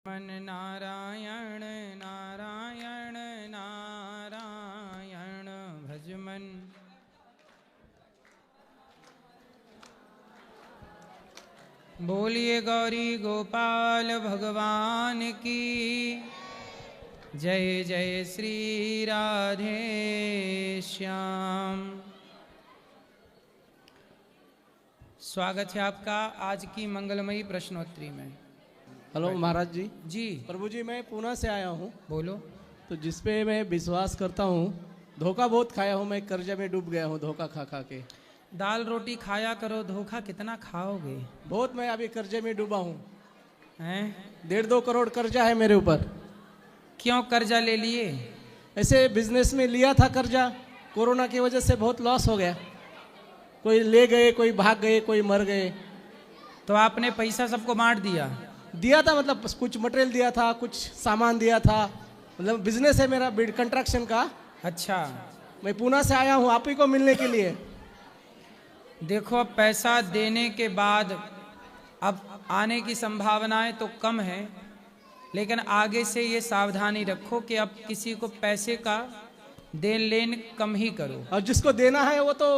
मन नारायण नारायण नारायण भजमन। बोलिए गौरी गोपाल भगवान की जय। जय श्री राधे श्याम। स्वागत है आपका आज की मंगलमयी प्रश्नोत्तरी में। हेलो महाराज जी। जी प्रभु जी, मैं पुणे से आया हूँ। बोलो। तो जिस पे मैं विश्वास करता हूँ, धोखा बहुत खाया हूँ, मैं कर्जे में डूब गया हूँ धोखा खा खा के। दाल रोटी खाया करो, धोखा कितना खाओगे। बहुत मैं अभी कर्जे में डूबा हूँ। हैं? 1.5-2 करोड़ कर्जा है मेरे ऊपर। क्यों कर्जा ले लिए? ऐसे बिजनेस में लिया था कर्जा, कोरोना की वजह से बहुत लॉस हो गया। कोई ले गए, कोई भाग गए, कोई मर गए। तो आपने पैसा सबको बांट दिया था, मतलब कुछ मटेरियल दिया था, कुछ सामान दिया था। मतलब बिजनेस है मेरा कंस्ट्रक्शन का। अच्छा, मैं पुणे से आया हूँ आप ही को मिलने के लिए। देखो पैसा देने के बाद अब आने की संभावनाएं तो कम है, लेकिन आगे से ये सावधानी रखो कि अब किसी को पैसे का देन लेन कम ही करो। और जिसको देना है वो तो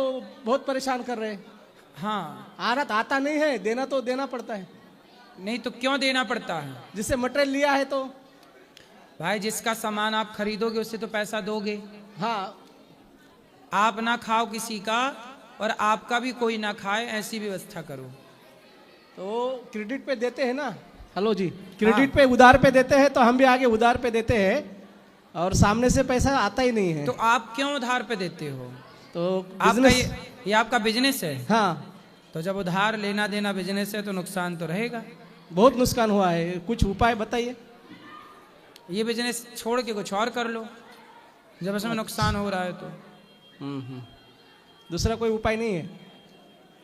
बहुत परेशान कर रहे हैं। हाँ, आता नहीं है, देना तो देना पड़ता है। नहीं तो क्यों देना पड़ता है? जिससे मटेरियल लिया है तो भाई, जिसका सामान आप खरीदोगे उससे तो पैसा दोगे। हाँ, आप ना खाओ किसी का और आपका भी कोई ना खाए, ऐसी व्यवस्था करो। तो क्रेडिट पे देते हैं ना। हेलो जी, क्रेडिट पे उधार पे देते हैं, तो हम भी आगे उधार पे देते हैं और सामने से पैसा आता ही नहीं है। तो आप क्यों उधार पे देते हो? तो आपका ये आपका बिजनेस है। हाँ, तो जब उधार लेना देना बिजनेस है तो नुकसान तो रहेगा। बहुत नुकसान हुआ है, कुछ उपाय बताइए। ये बिजनेस छोड़ के कुछ और कर लो जब इसमें नुकसान हो रहा है तो। दूसरा कोई उपाय नहीं है?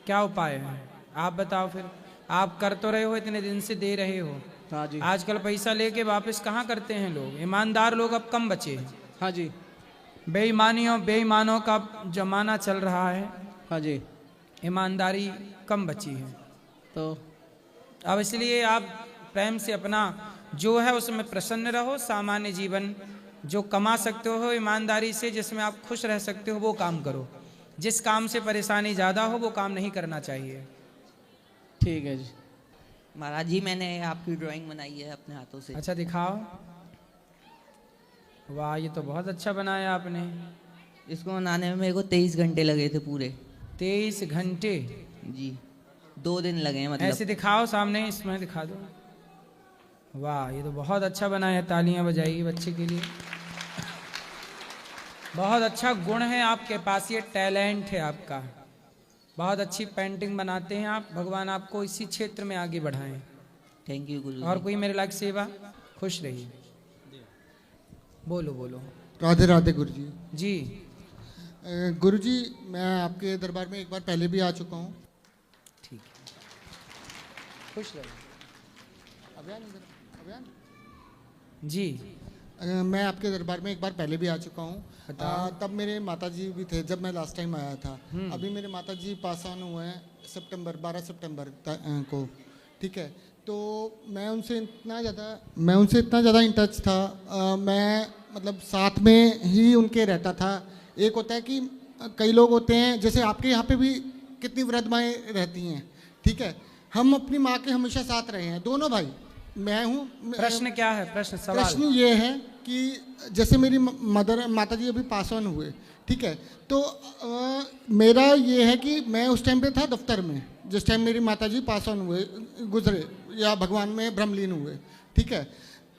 क्या उपाय है आप बताओ फिर। आप कर तो रहे हो, इतने दिन से दे रहे हो। हाँ जी। आजकल पैसा लेके वापस कहाँ करते हैं लोग। ईमानदार लोग अब कम बचे हैं। हाँ जी। बेईमानों का जमाना चल रहा है। हाँ जी। ईमानदारी कम बची है। तो अब इसलिए आप प्रेम से अपना जो है उसमें प्रसन्न रहो। सामान्य जीवन जो कमा सकते हो ईमानदारी से, जिसमें आप खुश रह सकते हो, वो काम करो। जिस काम से परेशानी ज़्यादा हो वो काम नहीं करना चाहिए। ठीक है जी। महाराज जी, मैंने आपकी ड्राइंग बनाई है अपने हाथों से। अच्छा, दिखाओ। वाह, ये तो बहुत अच्छा बनाया आपने। इसको बनाने में मेरे को 23 घंटे लगे थे पूरे। 23 घंटे? जी, 2 दिन लगे हैं मतलब। ऐसे दिखाओ, सामने इसमें दिखा दो। वाह, ये तो बहुत अच्छा बनाया। तालियां बजाइए बच्चे के लिए। बहुत अच्छा गुण है आपके पास, ये टैलेंट है आपका। बहुत अच्छी पेंटिंग बनाते हैं आप। भगवान आपको इसी क्षेत्र में आगे बढ़ाएं। थैंक यू गुरु। और कोई मेरे लायक सेवा? खुश रहिए। बोलो बोलो। राधे राधे गुरुजी। जी गुरुजी, मैं आपके दरबार में एक बार पहले भी आ चुका हूँ। ठीक है, खुश रहिए। अभियान जी, मैं आपके दरबार में एक बार पहले भी आ चुका हूँ। तब मेरे माताजी भी थे जब मैं लास्ट टाइम आया था। अभी मेरे माताजी पास ऑन हुए हैं 12 सितंबर को। ठीक है, तो मैं उनसे इतना ज़्यादा इन टच था। मैं मतलब साथ में ही उनके रहता था। एक होता है कि कई लोग होते हैं, जैसे आपके यहाँ पे भी कितनी वृद्ध माएँ रहती हैं। ठीक है, हम अपनी माँ के हमेशा साथ रहे हैं, दोनों भाई। मैं हूँ। प्रश्न क्या है? सवाल प्रश्न ये है कि जैसे मेरी माताजी अभी पास ऑन हुए। ठीक है, तो मेरा ये है कि मैं उस टाइम पे था दफ्तर में जिस टाइम मेरी माताजी पास ऑन गुजरे या भगवान में ब्रह्मलीन हुए। ठीक है,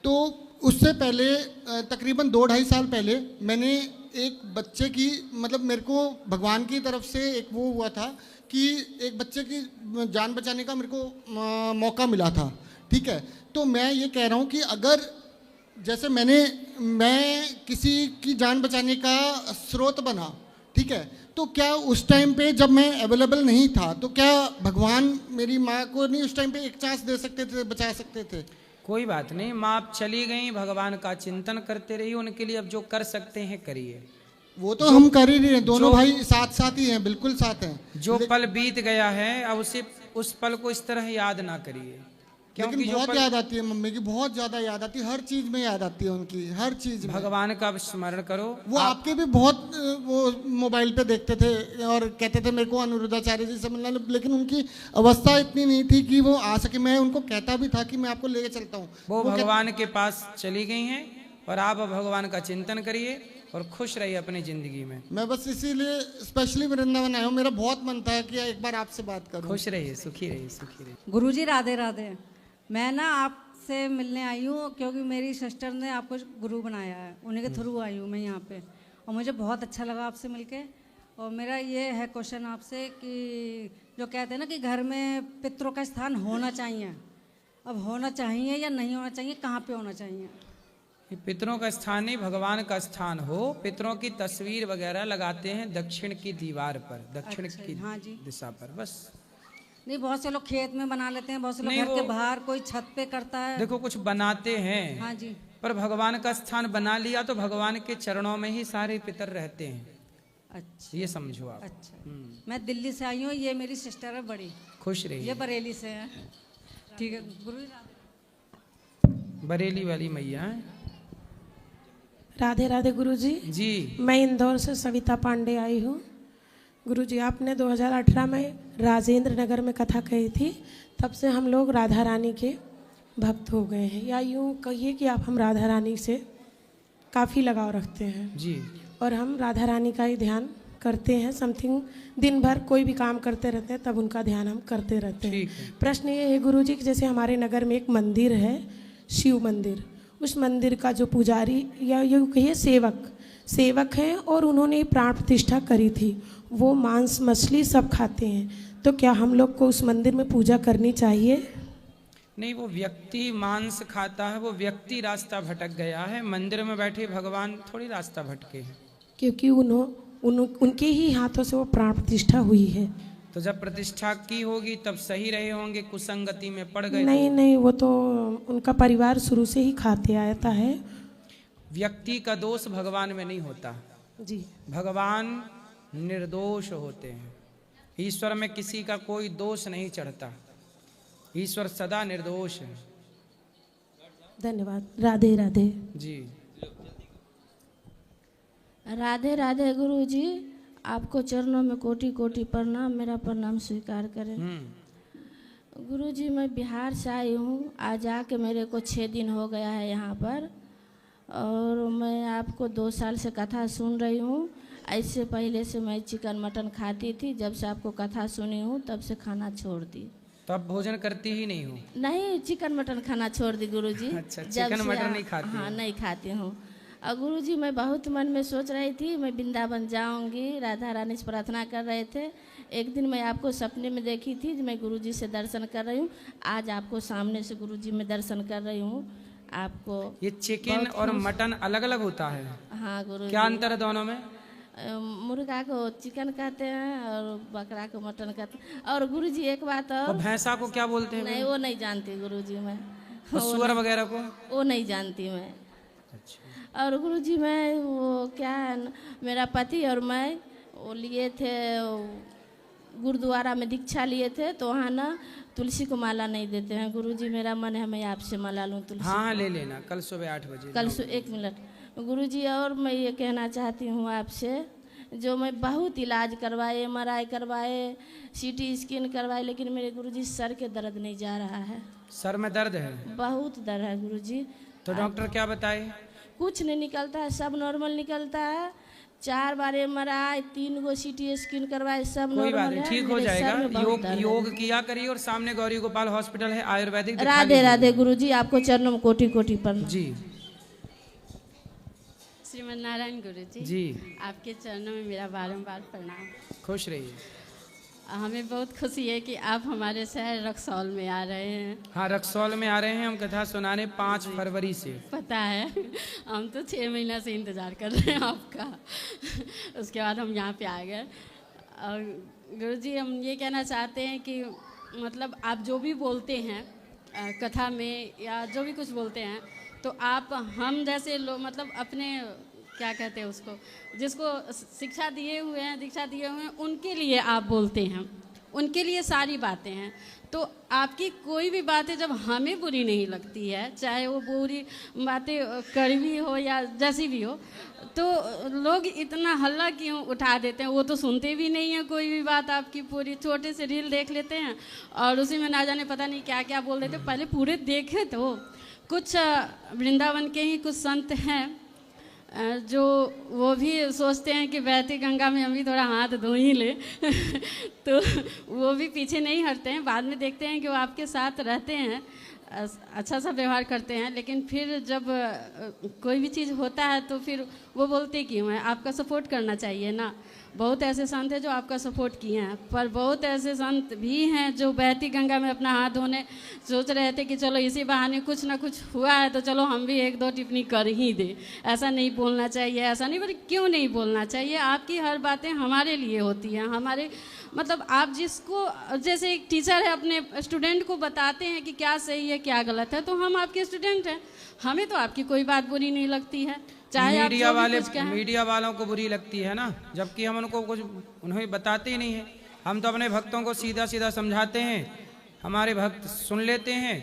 तो उससे पहले तकरीबन 2-2.5 साल पहले मैंने एक बच्चे की, मतलब मेरे को भगवान की तरफ से एक वो हुआ था कि एक बच्चे की जान बचाने का मेरे को मौका मिला था। ठीक है, तो मैं ये कह रहा हूँ कि अगर जैसे मैं किसी की जान बचाने का स्रोत बना, ठीक है, तो क्या उस टाइम पे जब मैं अवेलेबल नहीं था तो क्या भगवान मेरी माँ को नहीं उस टाइम पे एक चांस दे सकते थे, बचा सकते थे? कोई बात नहीं, माँ आप चली गई, भगवान का चिंतन करते रहिए। उनके लिए अब जो कर सकते हैं करिए। वो तो हम कर ही रहे हैं, दोनों भाई साथ ही हैं, बिल्कुल साथ हैं। जो पल बीत गया है अब उस पल को इस तरह याद ना करिए। क्योंकि लेकिन जो बहुत याद आती है मम्मी की, बहुत ज्यादा याद आती है, हर चीज में याद आती है उनकी, हर चीज में। भगवान का स्मरण करो। वो आपके भी बहुत वो मोबाइल पे देखते थे और कहते थे मेरे को अनिरुद्धाचार्य जी से मिलना, लेकिन उनकी अवस्था इतनी नहीं थी कि वो आ सके। मैं उनको कहता भी था कि मैं आपको लेके चलता हूँ। वो भगवान के पास चली गई हैं और आप अब भगवान का चिंतन करिए और खुश रहिए अपनी जिंदगी में। मैं बस इसीलिए स्पेशली वृंदावन आया हूँ, मेरा बहुत मन था कि एक बार आपसे बात करूँ। खुश रहिए, सुखी रहिए, सुखी रहिए। गुरुजी राधे राधे। मैं ना आपसे मिलने आई हूँ क्योंकि मेरी सिस्टर ने आपको गुरु बनाया है, उन्हीं के थ्रू आई हूँ मैं यहाँ पे, और मुझे बहुत अच्छा लगा आपसे मिलके। और मेरा ये है क्वेश्चन आपसे कि जो कहते हैं ना कि घर में पितरों का स्थान होना चाहिए, अब होना चाहिए या नहीं होना चाहिए, कहाँ पे होना चाहिए? ये पितरों का स्थान नहीं, भगवान का स्थान हो। पितरों की तस्वीर वगैरह लगाते हैं दक्षिण की दीवार पर, दक्षिण अच्छा, की हाँ जी। दिशा पर, बस। नहीं, बहुत से लोग खेत में बना लेते हैं, बहुत से लोग नहीं, घर के वो- बाहर, कोई छत पे करता है। देखो कुछ बनाते हैं, हाँ जी। पर भगवान का स्थान बना लिया तो भगवान के चरणों में ही सारे पितर रहते हैं, अच्छा ये समझो आप। अच्छा। मैं दिल्ली से आई हूँ, ये मेरी सिस्टर है बड़ी, खुश ये रहिए। बरेली से है। ठीक है गुरु जी। बरेली वाली मैया हैं। राधे राधे गुरुजी। जी मैं इंदौर से सविता पांडे आई हूँ। गुरुजी आपने 2018 में राजेंद्र नगर में कथा कही थी, तब से हम लोग राधा रानी के भक्त हो गए हैं, या यूँ कहिए कि आप हम राधा रानी से काफ़ी लगाव रखते हैं जी। और हम राधा रानी का ही ध्यान करते हैं। समथिंग दिन भर कोई भी काम करते रहते हैं तब उनका ध्यान हम करते रहते ठीक हैं। है। प्रश्न ये है गुरुजी कि जैसे हमारे नगर में एक मंदिर है, शिव मंदिर, उस मंदिर का जो पुजारी या यूँ कहिए सेवक हैं और उन्होंने प्राण प्रतिष्ठा करी थी, वो मांस मछली सब खाते हैं, तो क्या हम लोग को उस मंदिर में पूजा करनी चाहिए? नहीं, वो व्यक्ति मांस खाता है, वो व्यक्ति रास्ता भटक गया है। मंदिर में बैठे भगवान थोड़ी रास्ता भटके हैं। क्योंकि उनके ही हाथों से वो प्राण प्रतिष्ठा हुई है। तो जब प्रतिष्ठा की होगी तब सही रहे होंगे, कुसंगति में पड़ गए नहीं तो। नहीं, वो तो उनका परिवार शुरू से ही खाते आता है। व्यक्ति का दोष भगवान में नहीं होता, जी। भगवान निर्दोष होते हैं। ईश्वर में किसी का कोई दोष नहीं चढ़ता, ईश्वर सदा निर्दोष है। धन्यवाद। राधे राधे। जी। राधे राधे गुरु जी, आपको चरणों में कोटि कोटि प्रणाम, मेरा प्रणाम स्वीकार करें। गुरु जी, मैं बिहार से आई हूँ, आज आके मेरे को 6 दिन हो गया है यहाँ पर, और मैं आपको 2 साल से कथा सुन रही हूँ। ऐसे पहले से मैं चिकन मटन खाती थी, जब से आपको कथा सुनी हूँ तब से खाना छोड़ दी। तो आप भोजन करती ही नहीं हो? नहीं, चिकन मटन खाना छोड़ दी गुरु जी। अच्छा, चिकन मटन नहीं खाती? हाँ, नहीं खाती हूँ। और गुरु जी, मैं बहुत मन में सोच रही थी मैं वृंदावन जाऊंगी, राधा रानी से प्रार्थना कर रहे थे। एक दिन मैं आपको सपने में देखी थी, मैं गुरु जी से दर्शन कर रही हूँ, आज आपको सामने से गुरु जी में दर्शन कर रही हूँ। आपको ये चिकन और मटन अलग अलग होता है? हाँ गुरु क्या जी। अंतर है दोनों में? मुर्गा को चिकन कहते हैं और बकरा को मटन कहते हैं। और गुरु जी एक बात और और, भैंसा को क्या बोलते हैं? नहीं वो नहीं जानती गुरु जी मैं, और सुअर वगैरह को? वो नहीं जानती मैं। अच्छा। और गुरु जी, मैं वो क्या है मेरा पति और मैं वो लिए थे गुरुद्वारा में दीक्षा लिए थे, तो वहाँ ना तुलसी को माला नहीं देते हैं गुरु जी। मेरा मन है मैं आपसे माला लूँ तुलसी। हाँ, ले लेना, कल सुबह 8 बजे। कल 1 मिनट गुरु जी, और मैं ये कहना चाहती हूँ आपसे, जो मैं बहुत इलाज करवाए, MRI करवाए, CT स्कैन करवाए, लेकिन मेरे गुरु जी सर के दर्द नहीं जा रहा है। सर में दर्द है? बहुत दर्द है गुरु जी। तो डॉक्टर क्या बताए? कुछ नहीं निकलता है, सब नॉर्मल निकलता है। 4 बार MRI, 3 गो CT स्कैन करवाए, सब कोई बात नॉर्मल नहीं, है। ठीक हो मेरे जाएगा। सर में बहुत योग दर्द है। योग किया करिए, और सामने गौरी गोपाल हॉस्पिटल है आयुर्वेदिक, दिखा राधे लीजिए। राधे गुरु जी, आपको चरणों में कोटि कोटि प्रणाम। जी श्रीमन नारायण गुरु जी, जी। आपके चरणों में मेरा बारंबार प्रणाम। खुश रहिए। हमें बहुत खुशी है कि आप हमारे शहर रक्सौल में आ रहे हैं। हाँ, रक्सौल में आ रहे हैं हम कथा सुनाने 5 फरवरी से। पता है, हम तो 6 महीना से इंतज़ार कर रहे हैं आपका। उसके बाद हम यहाँ पे आ गए। और गुरु जी, हम ये कहना चाहते हैं कि मतलब आप जो भी बोलते हैं कथा में या जो भी कुछ बोलते हैं, तो आप हम जैसे लोग मतलब अपने क्या कहते हैं उसको, जिसको शिक्षा दिए हुए हैं, दीक्षा दिए हुए हैं, उनके लिए आप बोलते हैं, उनके लिए सारी बातें हैं। तो आपकी कोई भी बातें जब हमें बुरी नहीं लगती है, चाहे वो बुरी बातें कड़वी हो या जैसी भी हो, तो लोग इतना हल्ला क्यों उठा देते हैं? वो तो सुनते भी नहीं हैं कोई भी बात आपकी। पूरी छोटे से रील देख लेते हैं और उसी में ना जाने पता नहीं क्या क्या बोल देते। पहले पूरे देखे तो कुछ वृंदावन के ही कुछ संत हैं जो वो भी सोचते हैं कि बहती गंगा में हम भी थोड़ा हाथ धो ही ले तो वो भी पीछे नहीं हटते हैं। बाद में देखते हैं कि वो आपके साथ रहते हैं, अच्छा सा व्यवहार करते हैं, लेकिन फिर जब कोई भी चीज़ होता है तो फिर वो बोलते क्यों हैं? आपका सपोर्ट करना चाहिए ना। बहुत ऐसे संत हैं जो आपका सपोर्ट किए हैं, पर बहुत ऐसे संत भी हैं जो बहती गंगा में अपना हाथ धोने सोच रहे थे कि चलो इसी बहाने कुछ ना कुछ हुआ है तो चलो हम भी एक दो टिप्पणी कर ही दे। ऐसा नहीं बोलना चाहिए, ऐसा नहीं, पर क्यों नहीं बोलना चाहिए? आपकी हर बातें हमारे लिए होती हैं, हमारे मतलब आप जिसको, जैसे एक टीचर है अपने स्टूडेंट को बताते हैं कि क्या सही है क्या गलत है, तो हम आपके स्टूडेंट हैं, हमें तो आपकी कोई बात बुरी नहीं लगती है, चाहे मीडिया वालों को बुरी लगती है ना, जबकि हम उनको कुछ उन्हें बताते ही नहीं है। हम तो अपने भक्तों को सीधा सीधा समझाते हैं, हमारे भक्त सुन लेते हैं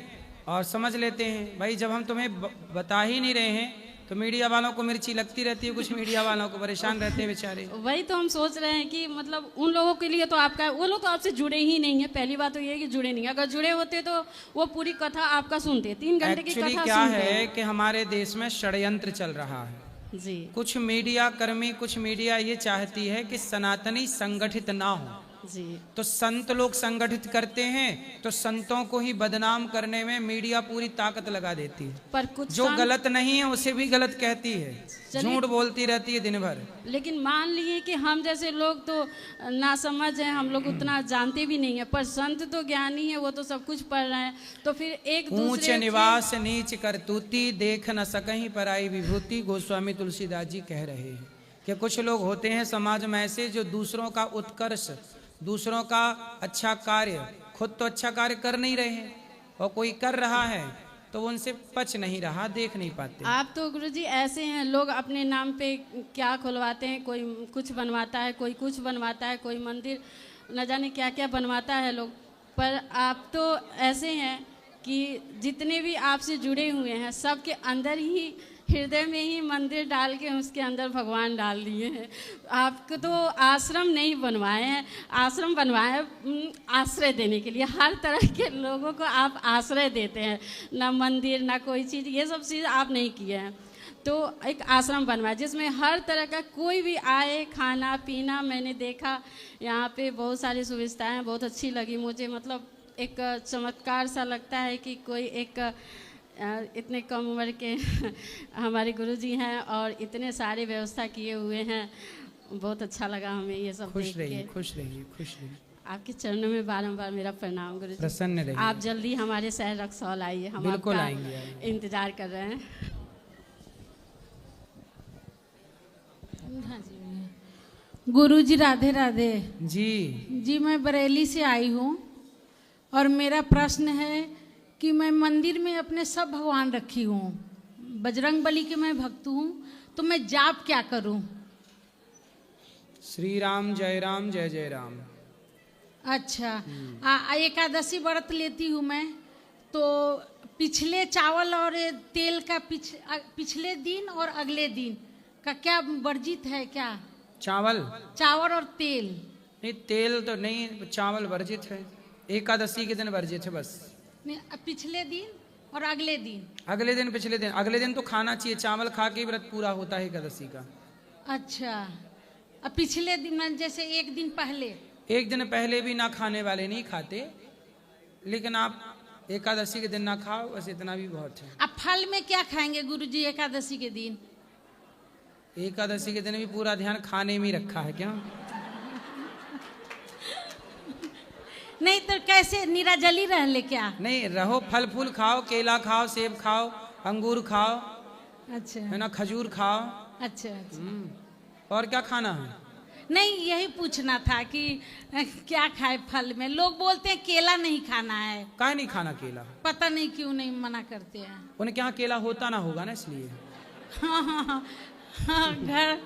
और समझ लेते हैं। भाई जब हम तुम्हें बता ही नहीं रहे हैं तो मीडिया वालों को मिर्ची लगती रहती है, कुछ मीडिया वालों को परेशान रहते हैं बेचारे। वही तो हम सोच रहे हैं कि मतलब उन लोगों के लिए तो आपका, वो लोग तो आपसे जुड़े ही नहीं है। पहली बात तो ये है कि जुड़े नहीं, अगर जुड़े होते तो वो पूरी कथा आपका सुनते, 3 घंटे की कथा क्या है कि हमारे देश में षड्यंत्र चल रहा है जी। कुछ मीडिया कर्मी, कुछ मीडिया ये चाहती है कि सनातनी संगठित ना हो जी। तो संत लोग संगठित करते हैं, तो संतों को ही बदनाम करने में मीडिया पूरी ताकत लगा देती है। पर कुछ जो गलत नहीं है उसे भी गलत कहती है, झूठ बोलती रहती है दिन भर। लेकिन मान लिए कि हम जैसे लोग तो ना समझ हैं, हम लोग उतना जानते भी नहीं है, पर संत तो ज्ञानी है, वो तो सब कुछ पढ़ रहे हैं। तो फिर एक ऊंच निवास नीच करतूती, देख न सकहीं पराई विभूति, गोस्वामी तुलसीदास जी कह रहे हैं कि कुछ लोग होते हैं समाज में ऐसे जो दूसरों का उत्कर्ष, दूसरों का अच्छा कार्य, खुद तो अच्छा कार्य कर नहीं रहे हैं और कोई कर रहा है तो वो उनसे पच नहीं रहा, देख नहीं पाते। आप तो गुरुजी ऐसे हैं, लोग अपने नाम पे क्या खुलवाते हैं, कोई कुछ बनवाता है, कोई कुछ बनवाता है, कोई मंदिर न जाने क्या क्या बनवाता है लोग। पर आप तो ऐसे हैं कि जितने भी आपसे जुड़े हुए हैं सबके अंदर ही, हृदय में ही मंदिर डाल के उसके अंदर भगवान डाल दिए हैं। आपको तो आश्रम नहीं बनवाए हैं, आश्रम बनवाए हैं आश्रय देने के लिए। हर तरह के लोगों को आप आश्रय देते हैं, ना मंदिर ना कोई चीज़, ये सब चीज़ आप नहीं किए हैं। तो एक आश्रम बनवाया जिसमें हर तरह का कोई भी आए, खाना पीना। मैंने देखा यहाँ पे बहुत सारी सुविधाएं, बहुत अच्छी लगी मुझे। मतलब एक चमत्कार सा लगता है कि कोई एक इतने कम उम्र के हमारे गुरुजी हैं और इतने सारे व्यवस्था किए हुए हैं। बहुत अच्छा लगा हमें ये सब देख के। खुश रहिए, खुश रहिए। आपके चरणों में बारंबार मेरा प्रणाम गुरुजी। प्रसन्न रहिए। आप जल्दी हमारे शहर रक्सौल आइए, हम बिल्कुल आपका आएंगे। इंतजार कर रहे हैं। हाँ जी गुरुजी, राधे राधे जी। जी मैं बरेली से आई हूँ और मेरा प्रश्न है कि मैं मंदिर में अपने सब भगवान रखी हूँ, बजरंग बली के मैं भक्त हूँ, तो मैं जाप क्या करूँ? श्री राम जय राम जय जय राम। अच्छा, एकादशी व्रत लेती हूँ मैं, तो पिछले चावल और तेल का पिछले दिन और अगले दिन का क्या वर्जित है क्या? चावल और तेल नहीं, तेल तो नहीं, चावल वर्जित है। एकादशी के दिन वर्जित है बस। नहीं, पिछले दिन और अगले दिन? अगले दिन, पिछले दिन, अगले दिन तो खाना चाहिए। चावल खा के व्रत पूरा होता है एकादशी का। अच्छा, अब पिछले दिन जैसे एक दिन पहले भी ना खाने वाले नहीं खाते, लेकिन आप एकादशी के दिन ना खाओ, बस इतना भी बहुत है। अब फल में क्या खाएंगे गुरुजी एकादशी के दिन? एकादशी के दिन भी पूरा ध्यान खाने में ही रखा है क्या? नहीं तो कैसे निराजली रह ले क्या? नहीं रहो, फल फूल खाओ, केला खाओ, सेब खाओ, अंगूर खाओ, अच्छा है ना, खजूर खाओ। अच्छा, अच्छा। और क्या खाना है? नहीं, यही पूछना था कि क्या खाए फल में। लोग बोलते हैं केला नहीं खाना है। काहे नहीं खाना केला? पता नहीं क्यों नहीं मना करते हैं। उनके यहाँ केला होता ना होगा ना, इसलिए। हाँ, घर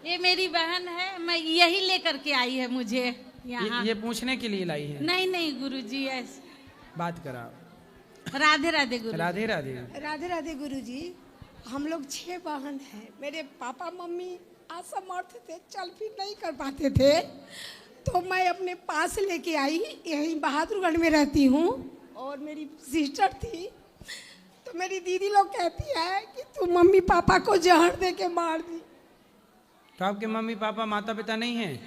ये मेरी बहन है, मैं यही लेकर के आई है मुझे। यहाँ ये पूछने के लिए लाई है? नहीं नहीं गुरुजी, ऐसे बात करा। राधे राधे गुरु। राधे राधे। राधे राधे गुरुजी। हम लोग 6 बहन हैं। मेरे पापा मम्मी असमर्थ थे, चल फिर नहीं कर पाते थे, तो मैं अपने पास लेके आई। यहीं बहादुरगढ़ में रहती हूँ और मेरी सिस्टर थी, तो मेरी दीदी लोग कहती है कि तू मम्मी पापा को जहर दे के मार दी। तो आपके मम्मी पापा माता पिता नहीं हैं?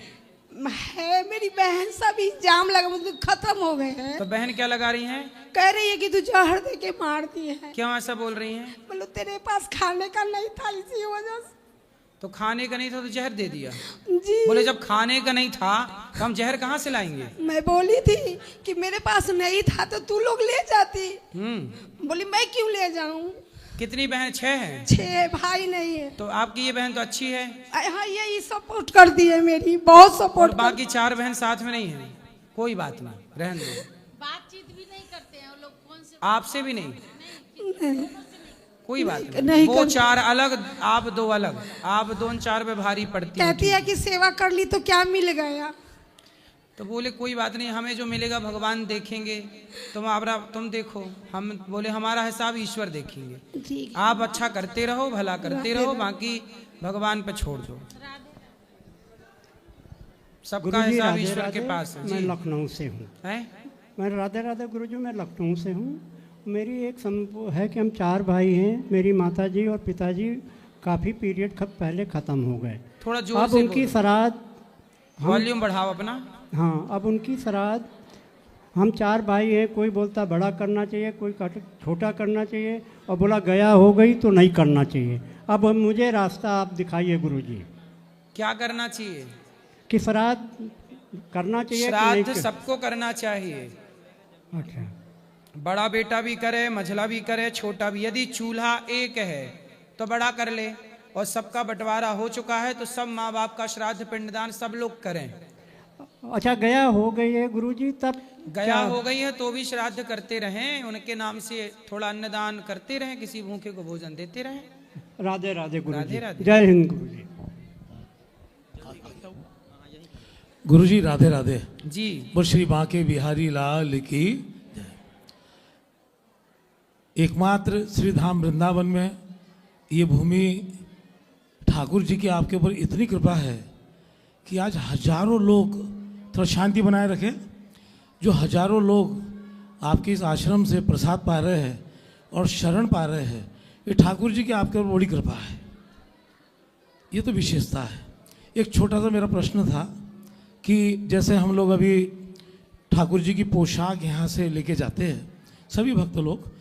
है मेरी बहन, सब इल्जाम लगा, मतलब खत्म हो गए हैं। तो बहन क्या लगा रही हैं? कह रही है कि तू जहर दे के मार दी है। क्यों ऐसा बोल रही हैं? मतलब तेरे पास खाने का नहीं था, इसी वजह से। तो खाने का नहीं था तो जहर दे दिया? जी। बोले जब खाने का नहीं था तो हम जहर कहाँ से लाएंगे? मैं बोली थी कि मेरे पास नहीं था तो तू लोग ले जाती। बोली मैं क्यों ले जाऊं? कितनी बहन? 6 हैं। 6 भाई नहीं है। तो आपकी ये बहन तो अच्छी है। हाँ, यही सपोर्ट करती है मेरी, बहुत और सपोर्ट। बाकी 4 बहन साथ में नहीं है? कोई बात नहीं, रहने दो। बातचीत भी नहीं करते हैं वो लोग, फोन से। आपसे भी नहीं? कोई बात नहीं वो 4 अलग, आप 2 अलग। आप दोनों 4 पे भारी पड़ती कहती है कि सेवा कर ली तो क्या मिल गया। तो बोले कोई बात नहीं, हमें जो मिलेगा भगवान देखेंगे, तुम देखो। हम बोले हमारा हिसाब ईश्वर देखेंगे। ठीक। आप अच्छा करते रहो, भला करते रहो, बाकी भगवान पे छोड़ दो। सबका हिसाब ईश्वर के पास है। मैं लखनऊ से हूँ। मैं राधे राधे गुरुजी, मैं लखनऊ से हूँ। मेरी एक है कि हम 4 भाई हैं। मेरी माताजी और पिताजी काफ़ी पीरियड पहले ख़त्म हो गए। थोड़ा जोर अब से उनकी श्राद्ध, वॉल्यूम बढ़ाओ अपना। हाँ, अब उनकी श्राद्ध, हम 4 भाई हैं। कोई बोलता बड़ा करना चाहिए, कोई छोटा करना चाहिए, और बोला गया हो गई तो नहीं करना चाहिए। अब मुझे रास्ता आप दिखाइए गुरुजी। क्या करना चाहिए? कि श्राद्ध करना चाहिए? श्राद्ध सबको करना चाहिए। अच्छा। बड़ा बेटा भी करे, मझला भी करे, छोटा भी। यदि चूल्हा एक है तो बड़ा कर ले, और सबका बंटवारा हो चुका है तो सब माँ बाप का श्राद्ध पिंडदान सब लोग करें। अच्छा, गया हो गई है गुरुजी, तब गया हो गई है तो भी श्राद्ध करते रहें, उनके नाम से थोड़ा अन्नदान करते रहें, किसी भूखे को भोजन देते रहें। राधे राधे गुरुजी। राधे राधे। जय हिंद गुरुजी। गुरुजी राधे राधे जी। बोल श्री बांके बिहारी लाल की जय। एकमात्र श्री धाम वृंदावन में ये भूमि ठाकुर जी की आपके ऊपर इतनी कृपा है कि आज हजारों लोग, थोड़ा शांति बनाए रखें, जो हजारों लोग आपके इस आश्रम से प्रसाद पा रहे हैं और शरण पा रहे हैं, ये ठाकुर जी की आपके ऊपर बड़ी कृपा है। ये तो विशेषता है। एक छोटा सा मेरा प्रश्न था कि जैसे हम लोग अभी ठाकुर जी की पोशाक यहाँ से लेके जाते हैं सभी भक्त लोग,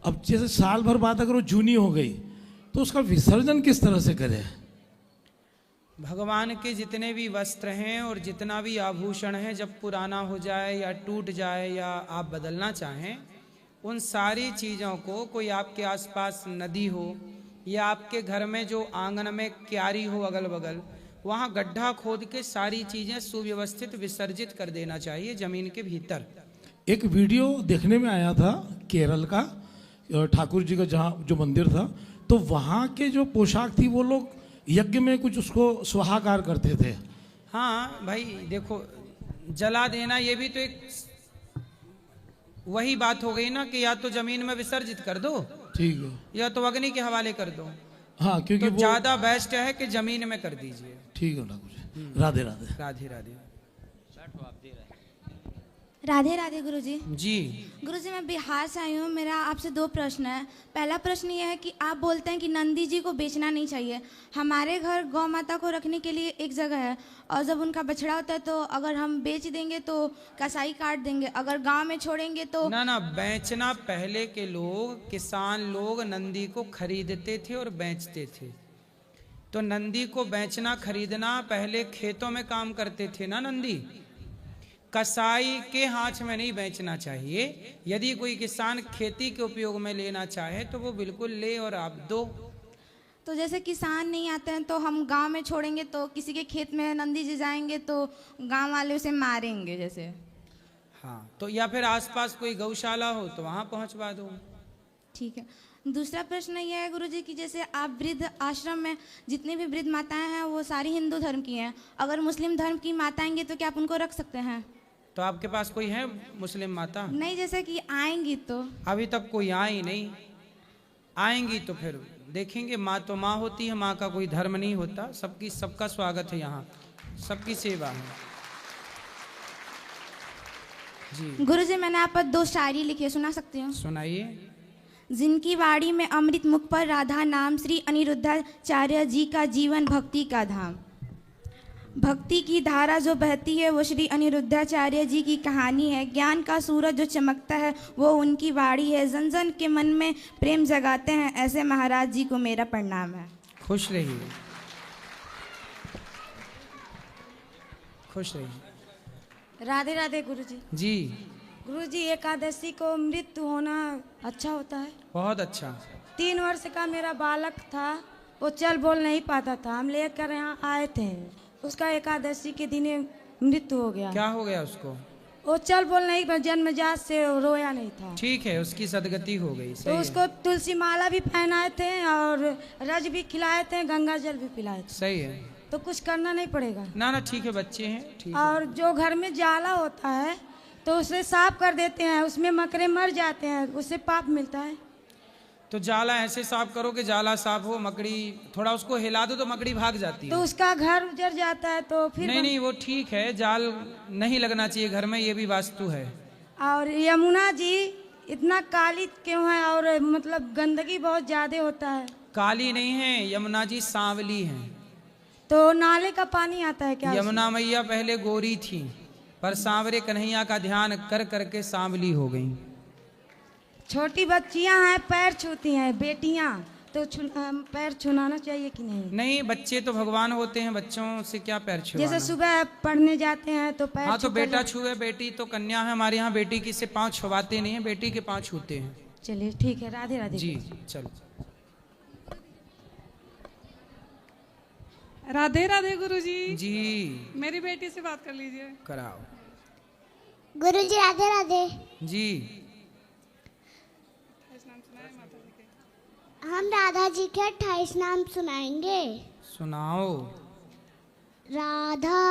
अब जैसे साल भर बाद अगर वो जूनी हो गई तो उसका विसर्जन किस तरह से करें? भगवान के जितने भी वस्त्र हैं और जितना भी आभूषण है, जब पुराना हो जाए या टूट जाए या आप बदलना चाहें, उन सारी चीज़ों को, कोई आपके आसपास नदी हो या आपके घर में जो आंगन में क्यारी हो अगल बगल, वहाँ गड्ढा खोद के सारी चीज़ें सुव्यवस्थित विसर्जित कर देना चाहिए जमीन के भीतर। एक वीडियो देखने में आया था केरल का, ठाकुर जी का जहाँ जो मंदिर था, तो वहाँ के जो पोशाक थी वो लोग यज्ञ में कुछ उसको स्वाहाकार करते थे। हाँ भाई देखो, जला देना ये भी तो एक वही बात हो गई ना कि या तो जमीन में विसर्जित कर दो, ठीक है, या तो अग्नि के हवाले कर दो। हाँ, क्योंकि तो ज्यादा बेस्ट है कि जमीन में कर दीजिए। ठीक है ठाकुर जी। राधे राधे। राधे राधे। राधे राधे गुरुजी। जी गुरुजी, मैं बिहार से आई हूँ। मेरा आपसे 2 प्रश्न है। पहला प्रश्न ये है कि आप बोलते हैं कि नंदी जी को बेचना नहीं चाहिए। हमारे घर गौ माता को रखने के लिए एक जगह है, और जब उनका बछड़ा होता है तो अगर हम बेच देंगे तो कसाई काट देंगे, अगर गांव में छोड़ेंगे तो ना बेचना। पहले के लोग, किसान लोग नंदी को खरीदते थे और बेचते थे। तो नंदी को बेचना खरीदना, पहले खेतों में काम करते थे ना नंदी, कसाई के हाथ में नहीं बेचना चाहिए। यदि कोई किसान खेती के उपयोग में लेना चाहे तो वो बिल्कुल ले और आप दो। तो जैसे किसान नहीं आते हैं तो हम गांव में छोड़ेंगे तो किसी के खेत में नंदी जी जाएंगे तो गांव वाले उसे मारेंगे जैसे। हाँ, तो या फिर आसपास कोई गौशाला हो तो वहाँ पहुँचवा दो। ठीक है। दूसरा प्रश्न ये है गुरुजी कि जैसे आप वृद्ध आश्रम में जितनी भी वृद्ध माताएं हैं वो सारी हिंदू धर्म की हैं, अगर मुस्लिम धर्म की माताएं आएंगी तो क्या आप उनको रख सकते हैं? तो आपके पास कोई है मुस्लिम माता? नहीं, जैसे कि आएंगी तो अभी तक कोई आई नहीं, आएंगी तो फिर देखेंगे। माँ तो माँ होती है, माँ का कोई धर्म नहीं होता। सबका स्वागत है यहाँ, सबकी सेवा है जी। गुरुजी मैंने आप पर 2 शायरी लिखी है, सुना सकती हूँ? सुनाइए। जिनकी वाणी में अमृत मुख पर राधा नाम, श्री अनिरुद्धाचार्य जी का जीवन भक्ति का धाम। भक्ति की धारा जो बहती है वो श्री अनिरुद्धाचार्य जी की कहानी है। ज्ञान का सूरज जो चमकता है वो उनकी वाणी है। जन जन के मन में प्रेम जगाते हैं, ऐसे महाराज जी को मेरा प्रणाम है। खुश रहिए, खुश रहिए। राधे राधे गुरुजी। जी गुरुजी, एकादशी को मृत्यु होना अच्छा होता है? बहुत अच्छा। 3 वर्ष का मेरा बालक था, वो चल बोल नहीं पाता था, हम लेकर यहाँ आए थे, उसका एकादशी के दिन मृत्यु हो गया। क्या हो गया उसको? वो चल बोल नहीं, जन्मजात से रोया नहीं था। ठीक है, उसकी सदगति हो गई। तो उसको तुलसी माला भी पहनाए थे और रज भी खिलाए थे, गंगा जल भी पिलाए थे। सही है, तो कुछ करना नहीं पड़ेगा ना? ना ठीक है, बच्चे हैं, ठीक है। और जो घर में जाला होता है तो उसे साफ कर देते हैं, उसमें मकड़े मर जाते हैं, उससे पाप मिलता है। तो जाला ऐसे साफ करो कि जाला साफ हो, मकड़ी थोड़ा उसको हिला दो तो मकड़ी भाग जाती है। तो उसका घर उजड़ जाता है तो फिर नहीं, वो ठीक है, जाल नहीं लगना चाहिए घर में, ये भी वास्तु है। और यमुना जी इतना काली क्यों है और मतलब गंदगी बहुत ज्यादा होता है? काली नहीं है यमुना जी, सांवली है। तो नाले का पानी आता है क्या? यमुना मैया पहले गोरी थी, पर सांवरे कन्हैया का ध्यान कर करके सांवली हो गई। छोटी बच्चियां हैं, पैर छूती हैं, बेटियां तो पैर छुनाना चाहिए कि नहीं? नहीं, बच्चे तो भगवान होते हैं, बच्चों से क्या पैर छुआना। जैसे सुबह पढ़ने जाते हैं तो पैर हाँ, तो बेटा छुए, बेटी तो कन्या है हमारे यहाँ, बेटी की से पाँव छुआते नहीं है, बेटी के पाँव छूते हैं। चलिए ठीक है, राधे राधे जी। चलो, राधे राधे गुरुजी। जी मेरी बेटी से बात कर लीजिए। कराओ। गुरुजी राधे राधे। जी हम राधा जी के 28 नाम सुनाएंगे। सुनाओ। राधा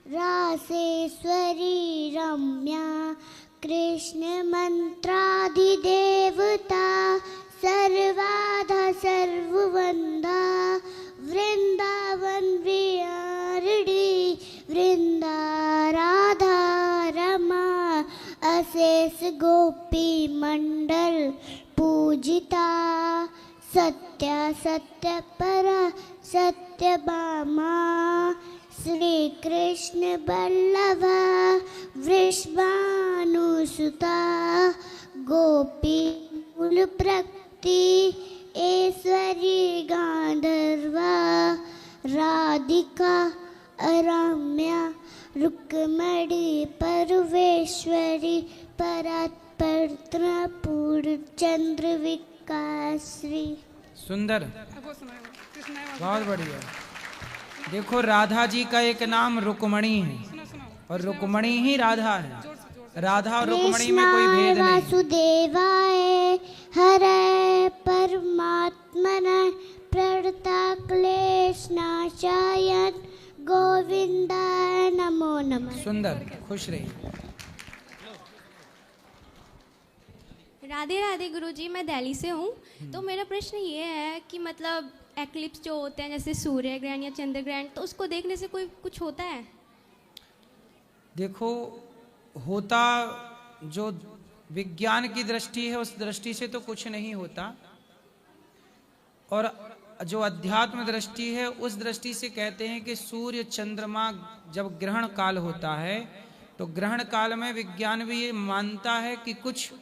रासेश्वरी रम्या, कृष्ण मंत्राधिदेवता, सर्वाधा सर्ववंदा, वृंदावन विहारिणी, वृंदा राधा रमा, अशेष गोपी मंडल पूजिता, सत्य सत्य परा सत्य भामा, श्री कृष्ण बल्लभा वृषभानुसुता, गोपी मूल प्रकृति ऐश्वरी गांधर्वा, राधिका अरम्या, रुक्मणी परमेश्वरी, परात्परपूर चंद्र विकाश्री। सुंदर, बहुत बढ़िया। देखो, राधा जी का एक नाम रुक्मणी है और रुक्मणी ही राधा है। राधा और रुक्मणी में कोई भेद नहीं। वासुदेवाय हरे परमात्मने प्रणता क्लेशनाशाय गोविंदाय नमो नमः। सुंदर, खुश रहिए। राधे राधे गुरुजी, मैं दिल्ली से हूँ। तो मेरा प्रश्न ये है कि मतलब एक्लिप्स जो होते हैं जैसे सूर्य ग्रहण या चंद्र ग्रहण, तो उसको देखने से कोई कुछ होता है? देखो, होता जो विज्ञान की दृष्टि है उस दृष्टि से तो कुछ नहीं होता, और जो अध्यात्म दृष्टि है उस दृष्टि से कहते हैं कि सूर्य चंद्रमा जब ग्रहण काल होता है तो ग्रहण काल में विज्ञान भी ये मानता है कि कुछ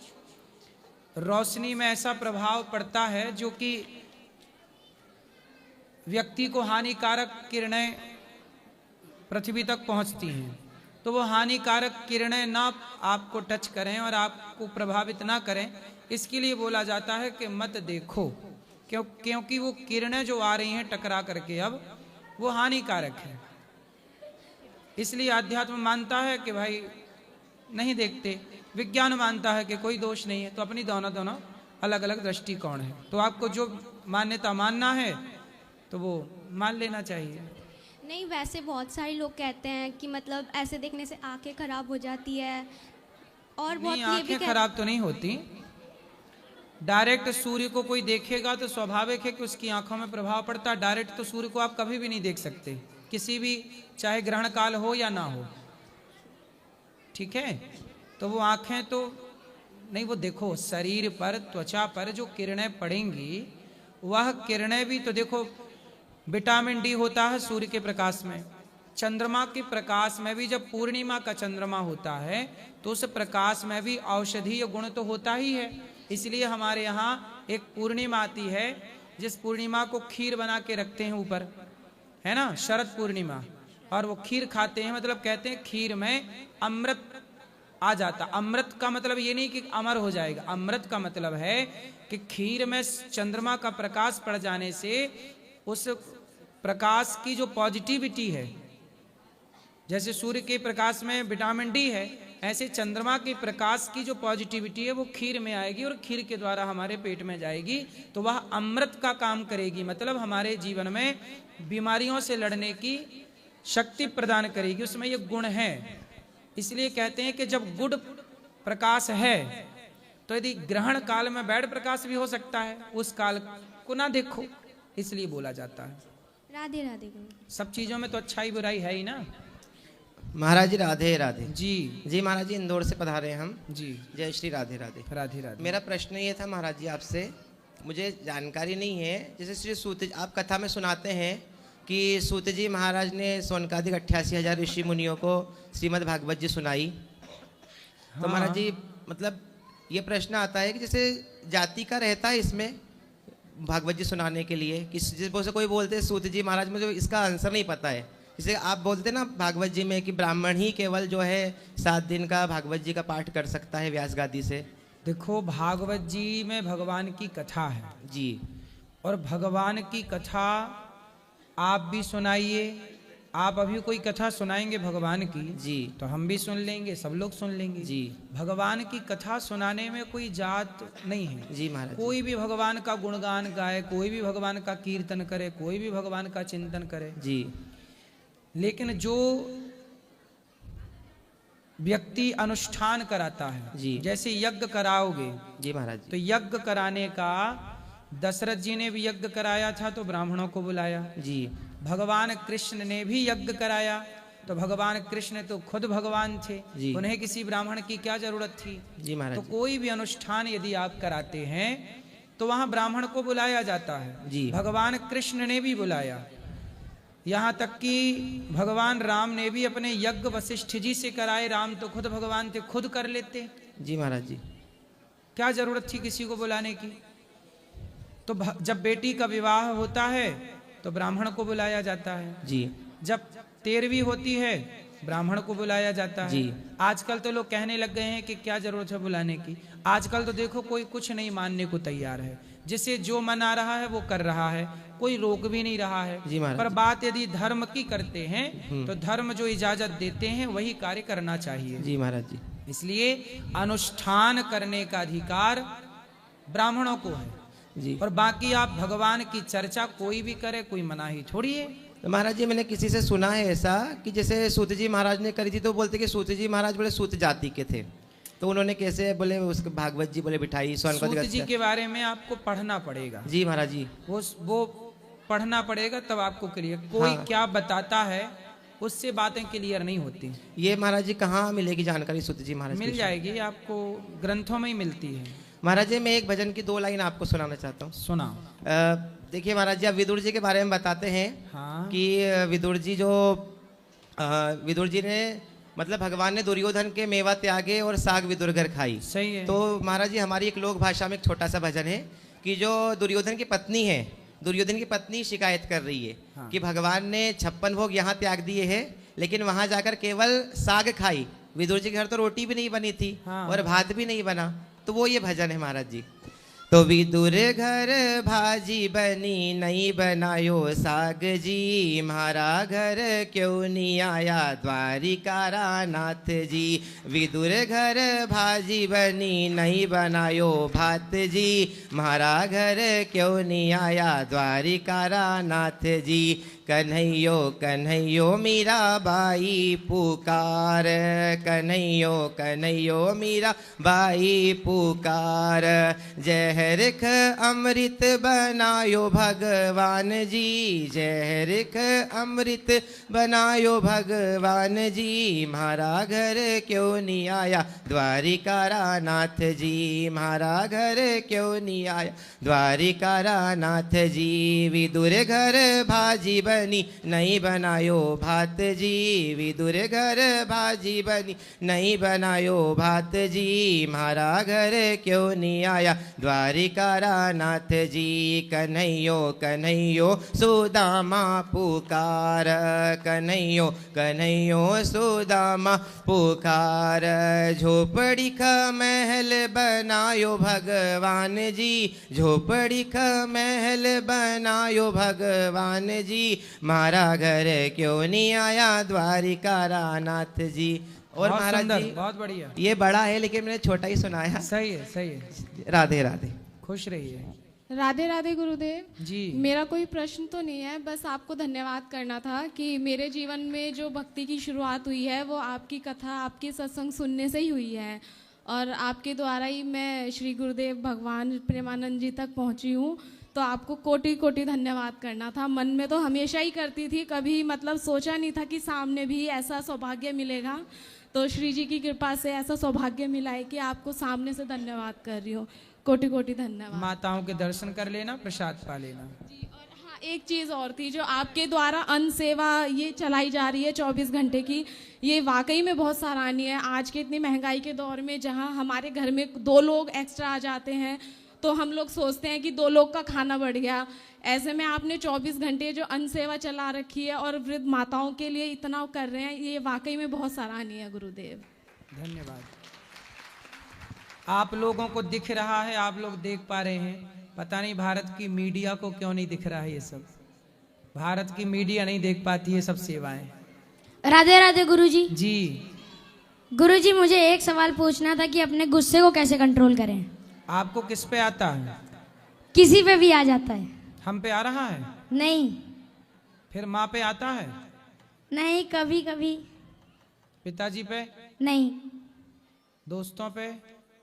रोशनी में ऐसा प्रभाव पड़ता है जो कि व्यक्ति को हानिकारक किरणें पृथ्वी तक पहुंचती हैं। तो वो हानिकारक किरणें ना आपको टच करें और आपको प्रभावित ना करें, इसके लिए बोला जाता है कि मत देखो, क्योंकि वो किरणें जो आ रही हैं टकरा करके अब वो हानिकारक है। इसलिए अध्यात्म मानता है कि भाई नहीं देखते, विज्ञान मानता है कि कोई दोष नहीं है, तो अपनी दोनों अलग अलग दृष्टिकोण है। तो आपको जो मान्यता मानना है तो वो मान लेना चाहिए। नहीं, वैसे बहुत सारे लोग कहते हैं कि मतलब ऐसे देखने से आंखें खराब हो जाती है, और बहुत नहीं, ये भी आंखें खराब तो नहीं होती। डायरेक्ट सूर्य को कोई देखेगा तो स्वाभाविक है कि उसकी आंखों में प्रभाव पड़ता है। डायरेक्ट तो सूर्य को आप कभी भी नहीं देख सकते, किसी भी, चाहे ग्रहण काल हो या ना हो, ठीक है। तो वो आंखें तो नहीं, वो देखो शरीर पर, त्वचा पर जो किरणें पड़ेंगी, वह किरणें भी तो देखो, विटामिन डी होता है सूर्य के प्रकाश में, चंद्रमा के प्रकाश में भी जब पूर्णिमा का चंद्रमा होता है तो उस प्रकाश में भी औषधीय गुण तो होता ही है। इसलिए हमारे यहाँ एक पूर्णिमा आती है जिस पूर्णिमा को खीर बना के रखते हैं ऊपर, है ना, शरद पूर्णिमा, और वो खीर खाते हैं, मतलब कहते हैं खीर में अमृत आ जाता। अमृत का मतलब ये नहीं कि अमर हो जाएगा, अमृत का मतलब है कि खीर में चंद्रमा का प्रकाश पड़ जाने से उस प्रकाश की जो पॉजिटिविटी है, जैसे सूर्य के प्रकाश में विटामिन डी है, ऐसे चंद्रमा के प्रकाश की जो पॉजिटिविटी है वो खीर में आएगी और खीर के द्वारा हमारे पेट में जाएगी, तो वह अमृत का काम करेगी, मतलब हमारे जीवन में बीमारियों से लड़ने की शक्ति प्रदान करेगी, उसमें ये गुण है। इसलिए कहते हैं कि जब गुड प्रकाश है तो यदि ग्रहण काल में बैड प्रकाश भी हो सकता है, उस काल को ना देखो, इसलिए बोला जाता है। राधे राधे गुरु। सब चीजों में तो अच्छाई बुराई है ही ना। महाराज जी राधे राधे। जी जी महाराज जी, इंदौर से पधारे हैं हम। जी जय श्री राधे राधे। राधे राधे। मेरा प्रश्न ये था महाराज जी आपसे, मुझे जानकारी नहीं है, जैसे श्री सूत, आप कथा में सुनाते हैं कि सूत जी महाराज ने सोनकादिक 88,000 ऋषि मुनियों को श्रीमद् भागवत जी सुनाई। तो महाराज जी मतलब ये प्रश्न आता है कि जैसे जाति का रहता है इसमें भागवत जी सुनाने के लिए, जिस कोई बोलते हैं सूत जी महाराज, मुझे इसका आंसर नहीं पता है। जैसे आप बोलते ना भागवत जी में कि ब्राह्मण ही केवल जो है 7 दिन का भागवत जी का पाठ कर सकता है व्यास गादी से। देखो, भागवत जी में भगवान की कथा है जी, और भगवान की कथा आप भी सुनाइए। आप अभी कोई कथा सुनाएंगे भगवान की जी, तो हम भी सुन लेंगे, सब लोग सुन लेंगे जी। भगवान की कथा सुनाने में कोई जात नहीं है जी महाराज। कोई भी भगवान का गुणगान गाए, कोई भी भगवान का कीर्तन करे, कोई भी भगवान का चिंतन करे जी। लेकिन जो व्यक्ति अनुष्ठान कराता है जी, जैसे यज्ञ कराओगे जी महाराज, तो यज्ञ कराने का दशरथ जी ने भी यज्ञ कराया था तो ब्राह्मणों को बुलाया जी। भगवान कृष्ण ने भी यज्ञ कराया तो भगवान कृष्ण तो खुद भगवान थे, उन्हें किसी ब्राह्मण की क्या जरूरत थी जी महाराज। तो कोई भी अनुष्ठान यदि आप कराते हैं तो वहां ब्राह्मण को बुलाया जाता है जी। भगवान कृष्ण ने भी बुलाया, यहाँ तक कि भगवान राम ने भी अपने यज्ञ वशिष्ठ जी से कराए। राम तो खुद भगवान थे, खुद कर लेते। जी महाराज जी, क्या जरूरत थी किसी को बुलाने की। तो जब बेटी का विवाह होता है तो ब्राह्मण को बुलाया जाता है जी। जब तेरहवीं होती है ब्राह्मण को बुलाया जाता है जी। आजकल तो लोग कहने लग गए हैं कि क्या जरूरत है बुलाने की। आजकल तो देखो कोई कुछ नहीं मानने को तैयार है, जिसे जो मन आ रहा है वो कर रहा है, कोई रोक भी नहीं रहा है। जी महाराज। पर बात यदि धर्म की करते हैं तो धर्म जो इजाजत देते हैं वही कार्य करना चाहिए। जी महाराज जी। इसलिए अनुष्ठान करने का अधिकार ब्राह्मणों को है जी। और बाकी आप भगवान की चर्चा कोई भी करे, कोई मना ही थोड़ी है। तो महाराज जी मैंने किसी से सुना है ऐसा कि जैसे सूत जी महाराज ने करी थी तो बोलते कि सूत जी महाराज बोले सूत जाति के थे, तो उन्होंने कैसे बोले उसके भागवत जी बोले बिठाई सूत जी के बारे में आपको पढ़ना पड़ेगा। जी महाराज जी, वो पढ़ना पड़ेगा तब आपको क्लियर। कोई क्या बताता है उससे बातें क्लियर नहीं होती। ये महाराज जी कहाँ मिलेगी जानकारी सूत जी महाराज? मिल जाएगी आपको, ग्रंथों में ही मिलती है। महाराज जी मैं एक भजन की 2 लाइन आपको सुनाना चाहता हूँ। सुना। देखिए महाराज जी, आप विदुर जी के बारे में बताते हैं कि विदुर जी ने मतलब भगवान ने दुर्योधन के मेवा त्यागे और साग विदुर घर खाई। सही है। तो महाराज जी हमारी एक लोक भाषा में एक छोटा सा भजन है कि जो दुर्योधन की पत्नी है, दुर्योधन की पत्नी शिकायत कर रही है कि भगवान ने 56 भोग यहाँ त्याग दिए हैं लेकिन वहां जाकर केवल साग खाई, विदुर जी के घर तो रोटी भी नहीं बनी थी और भात भी नहीं बना। तो वो ये भजन है महाराज जी। तो विदुर घर भाजी बनी नहीं बनायो साग जी, म्हारा घर क्यों नहीं आया द्वारिकारा नाथ जी। विदुर घर भाजी बनी नहीं बनायो भात जी, म्हारा घर क्यों नहीं आया द्वारिकारा नाथ जी। कन्हैयो कन्हैयो मीरा बाई पुकार, कन्हैयो कन्हैयो मीरा बाई पुकार। जहर ख अमृत बनायो भगवान जी, जहर ख अमृत बनायो भगवान जी, म्हारा घर क्यों नहीं आया द्वारिकारा नाथ जी, म्हारा घर क्यों नहीं आया द्वारिकारा नाथ जी। विदुर घर भाजी बनी नहीं बनायो भात जी, विदुर घर भाजी बनी नहीं बनायो भात जी, म्हारा घर क्यों नहीं आया द्वारिकारा नाथ जी। कन्हैयो कन्हैयो सुदामा पुकार, कन्हैयो कन्हैयो सुदामा पुकार। झोपड़ी का महल बनायो भगवान जी, झोपड़ी का महल बनायो भगवान जी, म्हारा घर क्यों नहीं आया द्वारिकारा नाथ जी। और बहुत महाराज सुंदर, जी बहुत बढ़िया। ये बड़ा है लेकिन मैंने छोटा ही सुनाया। सही है, सही है। राधे राधे। खुश रहिए। राधे राधे गुरुदेव जी। मेरा कोई प्रश्न तो नहीं है, बस आपको धन्यवाद करना था कि मेरे जीवन में जो भक्ति की शुरुआत हुई है वो आपकी कथा, आपके सत्संग सुनने से ही हुई है, और आपके द्वारा ही मैं श्री गुरुदेव भगवान प्रेमानंद जी तक पहुंची हूँ। तो आपको कोटि कोटि धन्यवाद करना था। मन में तो हमेशा ही करती थी, कभी मतलब सोचा नहीं था कि सामने भी ऐसा सौभाग्य मिलेगा। तो श्री जी की कृपा से ऐसा सौभाग्य मिला है कि आपको सामने से धन्यवाद कर रही हूँ। कोटि कोटि धन्यवाद। माताओं के दर्शन कर लेना, प्रसाद पा लेना। हाँ, एक चीज़ और थी, जो आपके द्वारा अन्न सेवा ये चलाई जा रही है 24 घंटे की, ये वाकई में बहुत सराहनीय है। आज के इतनी महंगाई के दौर में जहाँ हमारे घर में 2 लोग एक्स्ट्रा आ जाते हैं तो हम लोग सोचते हैं कि 2 लोग का खाना बढ़ गया, ऐसे में आपने 24 घंटे जो अन्न सेवा चला रखी है और वृद्ध माताओं के लिए इतना कर रहे हैं, ये वाकई में बहुत सराहनीय है गुरुदेव। धन्यवाद। आप लोगों को दिख रहा है, आप लोग देख पा रहे हैं, पता नहीं भारत की मीडिया को क्यों नहीं दिख रहा है ये सब। भारत की मीडिया नहीं देख पाती है सब सेवाएं। राधे राधे गुरुजी। जी गुरुजी, मुझे एक सवाल पूछना था कि अपने गुस्से को कैसे कंट्रोल करें। आपको किस पे आता है? किसी पे भी आ जाता है। हम पे आ रहा है? नहीं। फिर माँ पे आता है? नहीं, कभी कभी। पिताजी पे? नहीं। दोस्तों पे?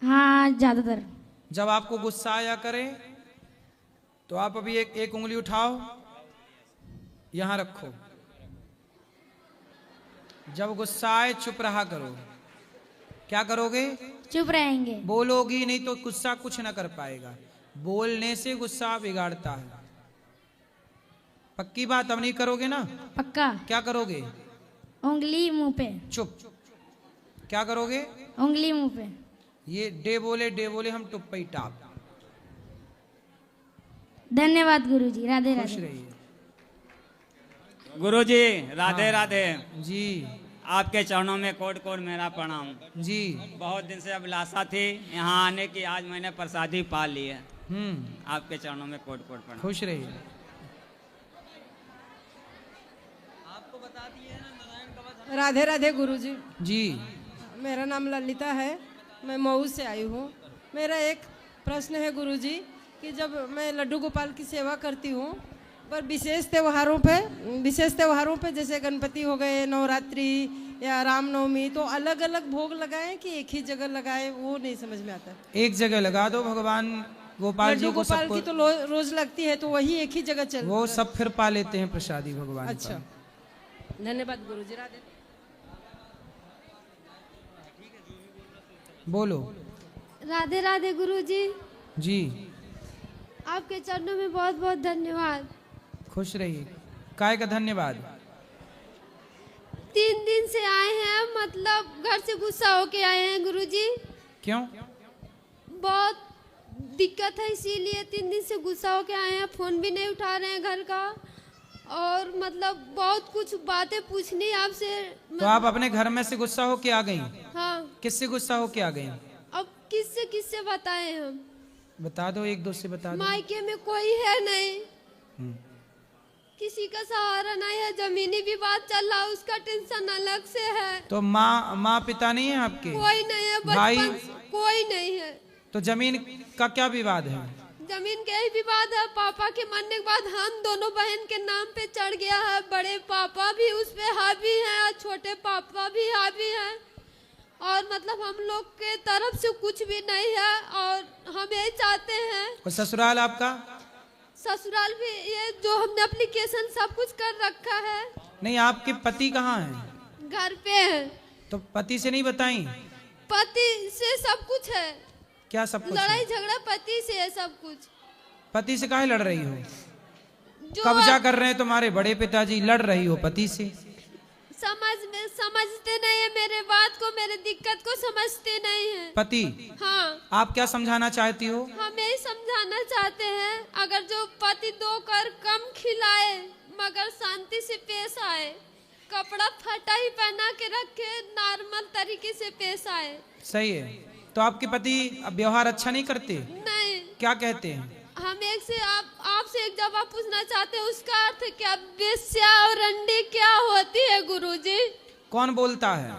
हाँ, ज्यादातर। जब आपको गुस्सा आया करे तो आप अभी एक उंगली उठाओ, यहां रखो। जब गुस्सा आए चुप रहा करो। क्या करोगे? चुप रहेंगे। बोलोगी नहीं तो गुस्सा कुछ ना कर पाएगा। बोलने से गुस्सा बिगाड़ता है। पक्की बात, अब नहीं करोगे ना? पक्का। क्या करोगे? उंगली मुंह पे। चुप। क्या करोगे? उंगली मुंह पे। ये डे बोले हम टुप्पई टाप। धन्यवाद गुरुजी। राधे खुश राधे। रहिए। गुरुजी राधे राधे। जी। आपके चरणों में कोट कोट मेरा प्रणाम जी। बहुत दिन से अभिलाषा थी यहाँ आने की, आज मैंने प्रसादी पा ली है। आपके चरणों में कोट कोट प्रणाम। खुश रहिए। आपको बता दिए ना। राधे राधे गुरुजी। जी। मेरा नाम ललिता है, मैं मऊ से आई हूँ। मेरा एक प्रश्न है गुरुजी कि जब मैं लड्डू गोपाल की सेवा करती हूँ, पर विशेष त्योहारों पे जैसे गणपति हो गए, नवरात्रि या रामनवमी, तो अलग अलग भोग लगाएं कि एक ही जगह लगाएं, वो नहीं समझ में आता। एक जगह लगा दो। भगवान गोपाल जी को गोपाल की तो रोज लगती है, तो वही एक ही जगह चल। वो सब फिर पा लेते हैं प्रसादी भगवान। अच्छा, धन्यवाद गुरुजी। राधे। बोलो। राधे राधे गुरुजी। जी। आपके चरणों में बहुत बहुत धन्यवाद। खुश रहिए। काय का धन्यवाद? 3 दिन से आए हैं, मतलब घर से गुस्सा होके आए हैं गुरुजी। क्यों? बहुत दिक्कत है, इसीलिए 3 दिन से गुस्सा होके आए हैं। फोन भी नहीं उठा रहे हैं घर का, और मतलब बहुत कुछ बातें पूछनी आपसे। तो आप अपने घर में से गुस्सा होके आ गई? हाँ। किससे गुस्सा होके आ गई? अब किससे बताएं हम? बता दो, एक दो से बता दो। मायके में कोई है नहीं, किसी का सहारा नहीं है, जमीनी विवाद चल रहा, उसका टेंशन अलग से है। तो माँ पिता नहीं है आपके? कोई नहीं है, भाई? कोई नहीं है। तो जमीन का क्या विवाद है? जमीन का ही विवाद है। पापा के मरने के बाद हम दोनों बहन के नाम पे चढ़ गया है। बड़े पापा भी उस पे हावी हैं और छोटे पापा भी हावी हैं, और मतलब हम लोग के तरफ से कुछ भी नहीं है, और हम यही चाहते हैं। और ससुराल आपका? ससुराल भी ये जो हमने एप्लीकेशन सब कुछ कर रखा है। नहीं, आपके पति कहाँ हैं? घर पे है। तो पति से नहीं बताई? पति से सब कुछ है। क्या सब कुछ? लड़ाई झगड़ा पति से है सब कुछ। पति से काहे लड़ रही हो? कब्जा कर रहे हैं तुम्हारे बड़े पिताजी, लड़ रही हो पति से? समझते नहीं है मेरे बात को, मेरे दिक्कत को समझते नहीं है पति। हाँ। आप क्या समझाना चाहती हो? हम यही समझाना चाहते हैं, अगर जो पति दो कर कम खिलाए मगर शांति से पेश आए, कपड़ा फटा ही पहना के रखे, नॉर्मल तरीके से पेश आए। सही है। तो आपके पति व्यवहार अच्छा नहीं करते? नहीं। क्या कहते हैं? हम आपसे एक जवाब पूछना चाहते हैं, उसका अर्थ क्या? वेश्या और रंडी क्या होती है गुरुजी? कौन बोलता है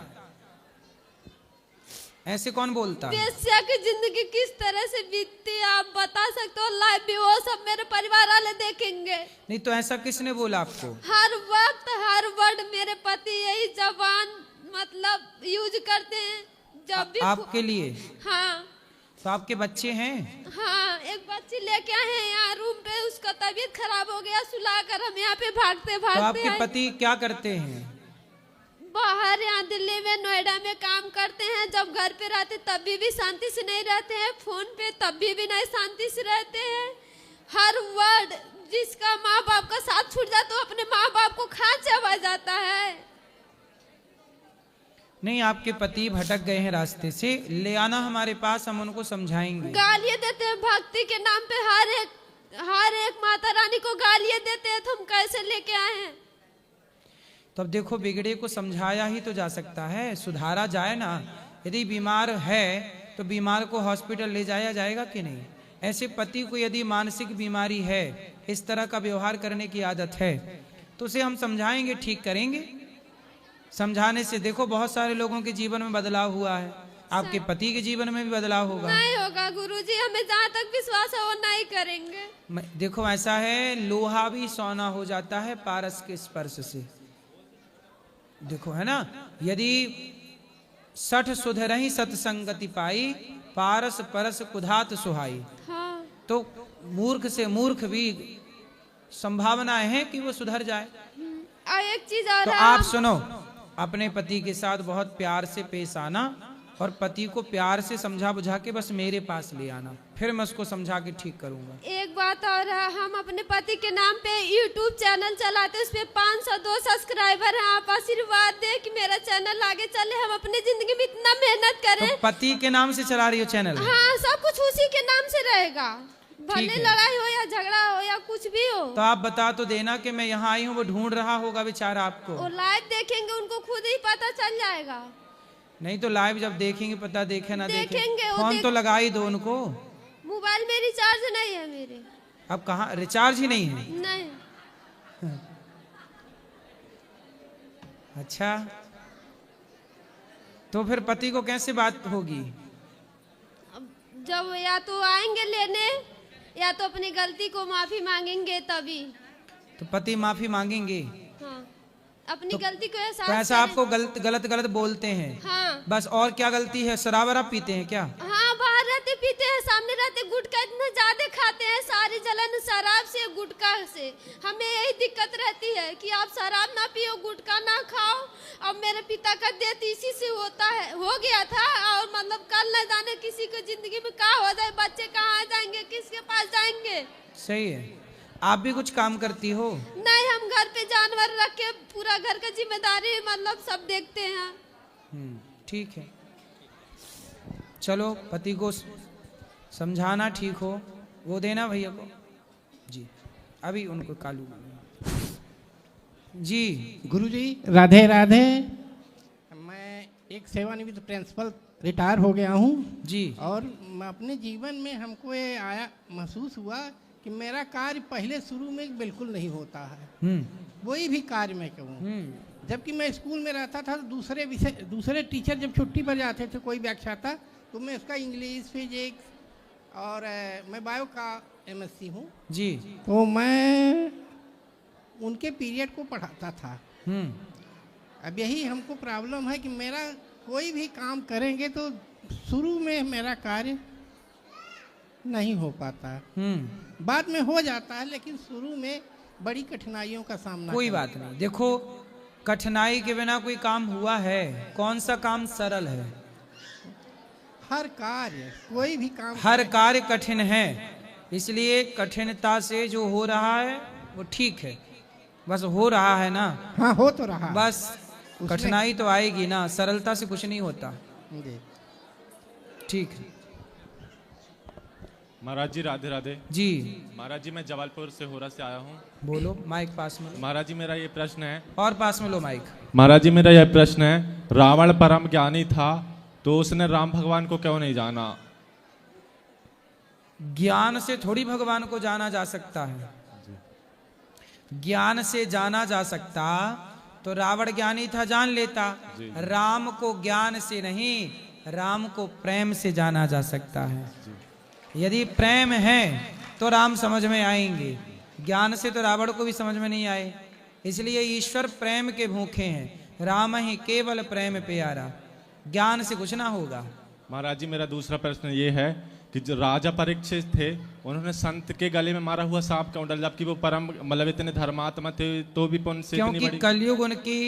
ऐसे? कौन बोलता है? वेश्या की जिंदगी किस तरह से बीतती है आप बता सकते हो? लाइव भी वो सब मेरे परिवार वाले देखेंगे। नहीं तो ऐसा किसने बोला आपको? हर वक्त हर वर्ड मेरे पति यही जबान मतलब यूज करते हैं जब भी आपके लिए? हाँ। तो आपके बच्चे हैं? हाँ, एक बच्ची लेके आए हैं यहाँ रूम पे, उसका तबीयत खराब हो गया, सुलाकर हम यहाँ पे भागते तो भागते आपके पति क्या करते हैं? बाहर यहाँ दिल्ली में नोएडा में काम करते हैं। जब घर पे रहते तब भी शांति से नहीं रहते हैं, फोन पे तब भी नहीं शांति से रहते हैं। हर वर्ड जिसका माँ बाप का साथ छूट जाता तो अपने माँ बाप को खांचा आ जाता है। नहीं, आपके पति भटक गए हैं रास्ते से, ले आना हमारे पास, हम उनको समझाएंगे। गालियाँ देते हैं भक्ति के नाम पे, हर एक माता रानी को गालियाँ देते हैं, तो हम कैसे लेके आए हैं? तो अब देखो, बिगड़े को समझाया ही तो जा सकता है, सुधारा जाए ना। यदि बीमार है तो बीमार को हॉस्पिटल ले जाया जाएगा कि नहीं? ऐसे पति को यदि मानसिक बीमारी है, इस तरह का व्यवहार करने की आदत है, तो उसे हम समझाएंगे, ठीक करेंगे। समझाने से देखो बहुत सारे लोगों के जीवन में बदलाव हुआ है, आपके पति के जीवन में भी बदलाव होगा। नहीं होगा गुरुजी, हमें जहाँ तक विश्वास है वो नहीं करेंगे। देखो ऐसा है, लोहा भी सोना हो जाता है पारस के स्पर्श से। देखो है ना, यदि 60 सुधरहि सत्संगति पाई, पारस परस कुधात सुहाई। हाँ। तो मूर्ख से मूर्ख भी संभावना है कि वो सुधर जाए। एक चीज और तो आप सुनो, अपने पति के साथ बहुत प्यार से पेश आना, और पति को प्यार से समझा बुझा के बस मेरे पास ले आना, फिर मैं उसको समझा के ठीक करूंगा। एक बात और है, हम अपने पति के नाम पे YouTube चैनल चलाते हैं, उस पे 502 सब्सक्राइबर हैं। आप आशीर्वाद दें कि मेरा चैनल आगे चले, हम अपनी जिंदगी में इतना मेहनत करें। तो पति के नाम से चला रही हो चैनल? हाँ, सब कुछ उसी के नाम से रहेगा, भले लड़ाई हो या झगड़ा हो या कुछ भी हो। तो आप बता तो देना कि मैं यहाँ आई हूँ, वो ढूंढ रहा होगा बेचारा आपको। वो लाइव देखेंगे, उनको खुद ही पता चल जाएगा। नहीं तो लाइव जब देखेंगे, पता देखे ना देखेंगे, फोन तो लगा ही दो उनको। मोबाइल में रिचार्ज नहीं है मेरे। अब कहाँ रिचार्ज ही नहीं है? नहीं। अच्छा, तो फिर पति को कैसे बात होगी? जब या तो आएंगे लेने, या तो अपनी गलती को माफी मांगेंगे तभी। तो पति माफी मांगेंगे? हाँ, अपनी गलती को एहसास तो ऐसा आपको गलत बोलते हैं? हाँ। बस, और क्या गलती है? शराब वराब पीते हैं क्या? हाँ, बाहर रहते पीते हैं, सामने रहते गुटखा इतना ज्यादा खाते हैं, सारी जलन शराब से गुटखा से। हमें यही दिक्कत रहती है कि आप शराब ना पियो, गुटखा ना खाओ। अब मेरे पिता का डेथ इसी से हो गया था, और मतलब कल न जाने किसी को जिंदगी में क्या हो जाए, बच्चे कहाँ जाएंगे, किसके पास जाएंगे। सही है। आप भी कुछ काम करती हो? नहीं, हम घर पे जानवर रख के पूरा घर का जिम्मेदारी मतलब सब देखते हैं। ठीक है, चलो पति को समझाना, ठीक हो वो देना भैया को जी। अभी उनको कालू जी। गुरुजी राधे राधे। मैं एक सेवानिवृत्त प्रिंसिपल रिटायर हो गया हूँ जी। और मैं अपने जीवन में हमको ये आया महसूस हुआ कि मेरा कार्य पहले शुरू में बिल्कुल नहीं होता है, कोई भी कार्य मैं कहूँ। जबकि मैं स्कूल में रहता था तो दूसरे टीचर जब छुट्टी पर जाते थे कोई व्याख्याता, तो मैं उसका इंग्लिश, फिजिक्स और मैं बायो का MSc हूँ जी, तो मैं उनके पीरियड को पढ़ाता था। अब यही हमको प्रॉब्लम है कि मेरा कोई भी काम करेंगे तो शुरू में मेरा कार्य नहीं हो पाता, बाद में हो जाता है, लेकिन शुरू में बड़ी कठिनाइयों का सामना कोई करना बात नहीं। देखो, कठिनाई के बिना कोई काम हुआ है? कौन सा काम सरल है? हर कार्य, कोई भी काम, हर कार्य कठिन है, इसलिए कठिनता से जो हो रहा है वो ठीक है, बस हो रहा है ना। हाँ, हो तो रहा, बस कठिनाई तो आएगी ना, सरलता से कुछ नहीं होता। ठीक है महाराज जी, राधे राधे जी। महाराज जी, मैं जबलपुर से होरा से आया हूँ। बोलो, माइक पास में। महाराज जी, मेरा ये प्रश्न है। और पास में लो माइक। महाराज जी, मेरा यह प्रश्न है, रावण परम ज्ञानी था तो उसने राम भगवान को क्यों नहीं जाना? ज्ञान से थोड़ी भगवान को जाना जा सकता है। ज्ञान से जाना जा सकता तो रावण ज्ञानी था, जान लेता। राम को ज्ञान से नहीं, राम को प्रेम से जाना जा सकता है। यदि प्रेम है तो राम समझ में आएंगे, ज्ञान से तो रावण को भी समझ में नहीं आए। इसलिए ईश्वर प्रेम के भूखे हैं, राम ही केवल प्रेम प्यारा, ज्ञान से कुछ ना होगा। महाराज जी, मेरा दूसरा प्रश्न ये है कि जो राजा परीक्षित थे, उन्होंने संत के गले में मारा हुआ सांप क्यों डाला, जबकि वो परम मतलब इतने धर्मात्मा थे, तो भी पुण्य से इतनी क्योंकि बड़ी... कलयुग उनकी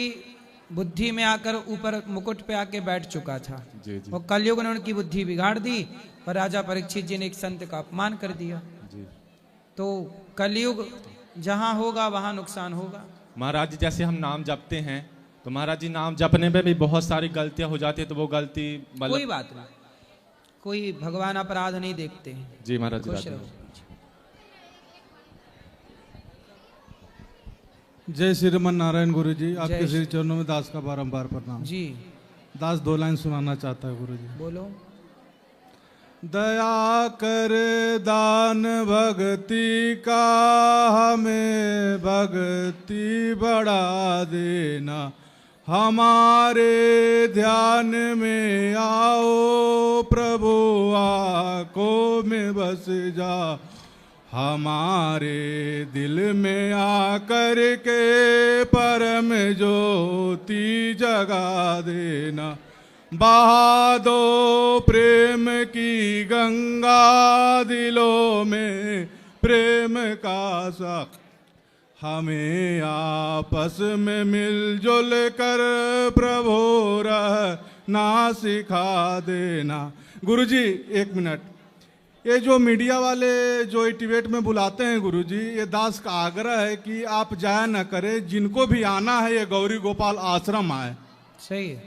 बुद्धि में आकर ऊपर मुकुट पे आके बैठ चुका था। जी जी। और कलयुग ने उनकी बुद्धि बिगाड़ दी और राजा परीक्षित जी ने एक संत का अपमान कर दिया। जी। तो कलयुग जहां होगा वहां नुकसान होगा। महाराज जी, जैसे हम नाम जपते हैं तो महाराज जी, नाम जपने में भी बहुत सारी गलतियां हो जाती है, तो वो गलती कोई बात नहीं, कोई भगवान अपराध नहीं देखते हैं। जी महाराज जी, खुश रहो। जय श्रीमन नारायण गुरु जी, आपके जय श्री चरणों में दास का बारंबार प्रणाम जी। दास 2 लाइन सुनाना चाहता है गुरु जी। बोलो। दया कर दान भक्ति का, हमें भक्ति बढ़ा देना, हमारे ध्यान में आओ प्रभु, आँखों में बस जा, हमारे दिल में आकर के परम ज्योति जगा देना, बहा दो प्रेम की गंगा, दिलों में प्रेम का साख, हमें आपस में मिलजुल कर प्रभु रहना सिखा देना। गुरुजी 1 मिनट, ये जो मीडिया वाले जो डिबेट में बुलाते हैं गुरुजी, ये दास का आग्रह है कि आप जाया न करें, जिनको भी आना है ये गौरी गोपाल आश्रम आए। सही है,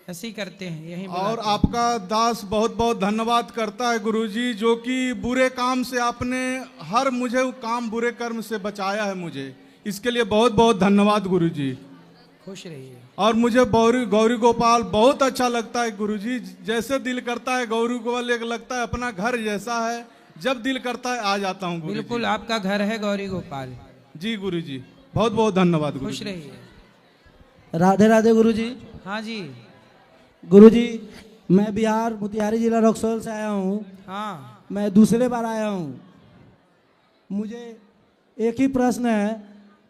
ऐसे ही करते हैं, यही और आपका दास बहुत बहुत धन्यवाद करता है गुरुजी, जो कि बुरे काम से आपने हर मुझे काम बुरे कर्म से बचाया है मुझे, इसके लिए बहुत बहुत धन्यवाद गुरुजी। खुश रहिए। और मुझे गौरी गोपाल बहुत अच्छा लगता है गुरुजी, जैसे दिल करता है गौरी गोपाल एक लगता है अपना घर जैसा है, जब दिल करता है आ जाता हूँ गुरुजी। बिल्कुल आपका घर है गौरी गोपाल। जी गुरुजी, बहुत बहुत धन्यवाद गुरुजी। खुश रहिए। राधे राधे गुरुजी। हाँ जी गुरुजी, मैं बिहार मोतिहारी जिला रक्सौल से आया हूँ। हाँ, मैं दूसरे बार आया हूँ। मुझे एक ही प्रश्न है,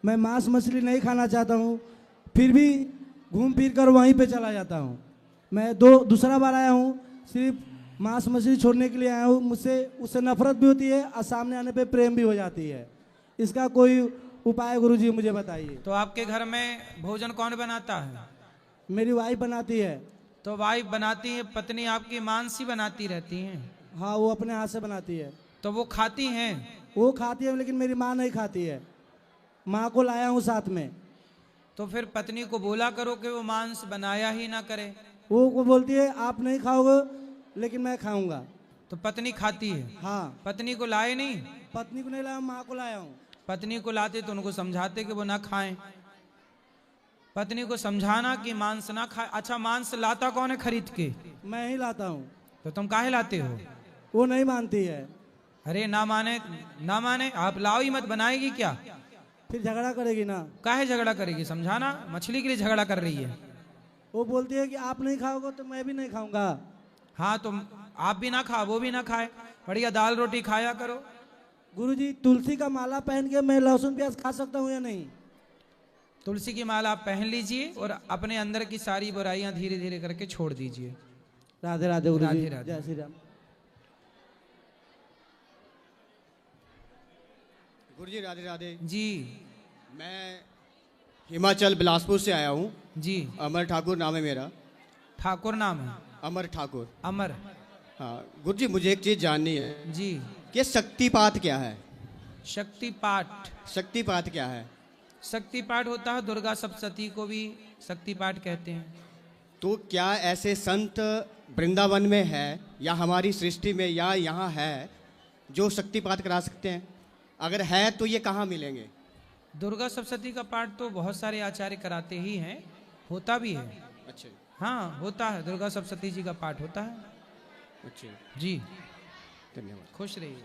मैं मांस मछली नहीं खाना चाहता हूँ, फिर भी घूम फिर कर वहीं पे चला जाता हूँ। मैं दूसरा बार आया हूँ, सिर्फ मांस मछली छोड़ने के लिए आया हूँ। मुझसे उससे नफरत भी होती है और सामने आने पे प्रेम भी हो जाती है। इसका कोई उपाय गुरुजी मुझे बताइए। तो आपके घर में भोजन कौन बनाता है? मेरी वाइफ बनाती है। तो वाइफ बनाती है, पत्नी आपकी मांस ही बनाती रहती हैं? हाँ, वो अपने हाथ से बनाती है। तो वो खाती हैं? वो खाती है, लेकिन मेरी माँ नहीं खाती है। माँ को लाया हूँ साथ में। तो फिर पत्नी को बोला करो कि वो मांस बनाया ही ना करे। वो बोलती है आप नहीं खाओगे लेकिन मैं खाऊंगा। तो पत्नी खाती है? हाँ। पत्नी को लाए नहीं? पत्नी को नहीं लाया, माँ को लाया हूँ। पत्नी को लाते तो उनको समझाते कि वो ना खाएं, पत्नी को समझाना कि मांस ना खाए। अच्छा, मांस लाता कौन है खरीद के? मैं ही लाता हूँ। तो तुम काहे लाते हो? वो नहीं मानती है। अरे ना माने ना माने, आप लाओ ही मत, बनाएगी क्या? फिर झगड़ा करेगी ना। काहे झगड़ा करेगी? समझाना, मछली के लिए झगड़ा कर रही है। वो बोलती है कि आप नहीं खाओगे तो मैं भी नहीं खाऊंगा। हाँ, तो आप भी ना खाओ, वो भी ना खाए, बढ़िया दाल रोटी खाया करो। गुरुजी, तुलसी का माला पहन के मैं लहसुन प्याज खा सकता हूँ या नहीं? तुलसी की माला आप पहन लीजिए और अपने अंदर की सारी बुराइयां धीरे धीरे करके छोड़ दीजिए। राधे राधे गुरुजी। राधे राधे। जय श्री राम। गुरुजी राधे राधे जी। मैं हिमाचल बिलासपुर से आया हूँ जी। अमर ठाकुर नाम है मेरा। ठाकुर नाम है? अमर ठाकुर। अमर। हाँ गुरुजी, मुझे एक चीज जाननी है जी कि शक्तिपात क्या है? शक्तिपाठ? शक्तिपात क्या है? शक्तिपाठ होता है, दुर्गा सप्तशती को भी शक्तिपाठ कहते हैं। तो क्या ऐसे संत वृंदावन में है या हमारी सृष्टि में या यहाँ है जो शक्तिपात करा सकते हैं? अगर है तो ये कहाँ मिलेंगे? दुर्गा सप्तशती का पाठ तो बहुत सारे आचार्य कराते ही हैं, होता भी है। अच्छा। हाँ होता है, दुर्गा सप्तशती जी का पाठ होता है। अच्छा जी, धन्यवाद। खुश रहिए।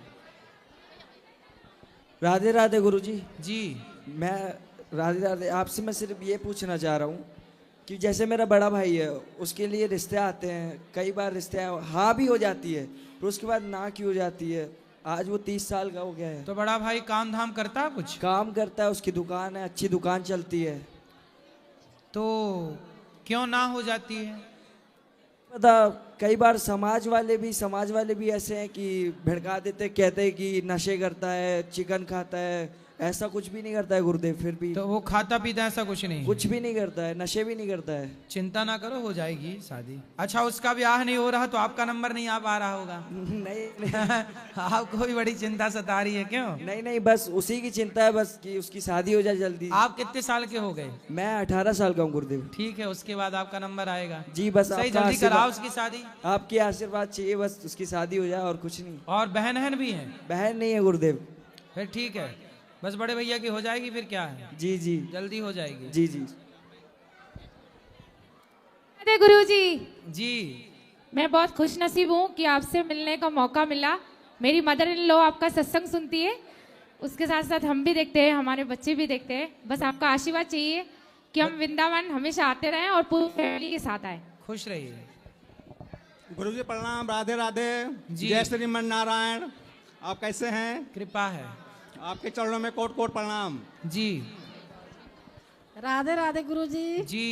राधे राधे गुरुजी। जी। मैं राधे राधे, आपसे मैं सिर्फ ये पूछना चाह रहा हूँ कि जैसे मेरा बड़ा भाई है, उसके लिए रिश्ते आते हैं, कई बार रिश्ते हाँ भी हो जाती है, फिर उसके बाद ना क्यों हो जाती है। आज वो 30 साल का हो गया है। तो बड़ा भाई काम धाम करता है? कुछ काम करता है, उसकी दुकान है, अच्छी दुकान चलती है। तो क्यों ना हो जाती है? पता, कई बार समाज वाले भी ऐसे हैं कि भड़का देते, कहते हैं कि नशे करता है, चिकन खाता है, ऐसा कुछ भी नहीं करता है गुरुदेव। फिर भी तो वो खाता पीता ऐसा कुछ नहीं? कुछ भी नहीं करता है, नशे भी नहीं करता है। चिंता ना करो, हो जाएगी शादी। अच्छा, उसका ब्याह नहीं हो रहा तो आपका नंबर नहीं आ पा रहा होगा? नहीं आपको भी बड़ी चिंता सता रही है क्यों? नहीं, बस उसी की चिंता है, बस कि उसकी शादी हो जाए जल्दी। आप कितने साल के हो गए? मैं 18 साल का हूँ गुरुदेव। ठीक है, उसके बाद आपका नंबर आएगा। जी बस सही, आपका जल्दी कराओ उसकी शादी। आपकी आशीर्वाद चाहिए, बस उसकी शादी हो जाए और कुछ नहीं। और बहन भी है? बहन नहीं है गुरुदेव। फिर ठीक है, बस बड़े भैया की हो जाएगी, फिर क्या है। जी जी जल्दी हो जाएगी। जी जी। अरे गुरुजी जी, मैं बहुत खुश नसीब हूँ कि आपसे मिलने का मौका मिला। मेरी मदर इन लॉ आपका सत्संग सुनती है, उसके साथ साथ हम भी देखते हैं, हमारे बच्चे भी देखते हैं। बस आपका आशीर्वाद चाहिए कि हम वृंदावन हमेशा आते रहें और पूरी फैमिली के साथ आए। खुश रहिए। गुरुजी प्रणाम, राधे राधे। जी। जय श्रीमन नारायण। आप कैसे हैं? कृपा है आपके चरणों में कोट कोट प्रणाम। जी। राधे राधे गुरुजी। जी।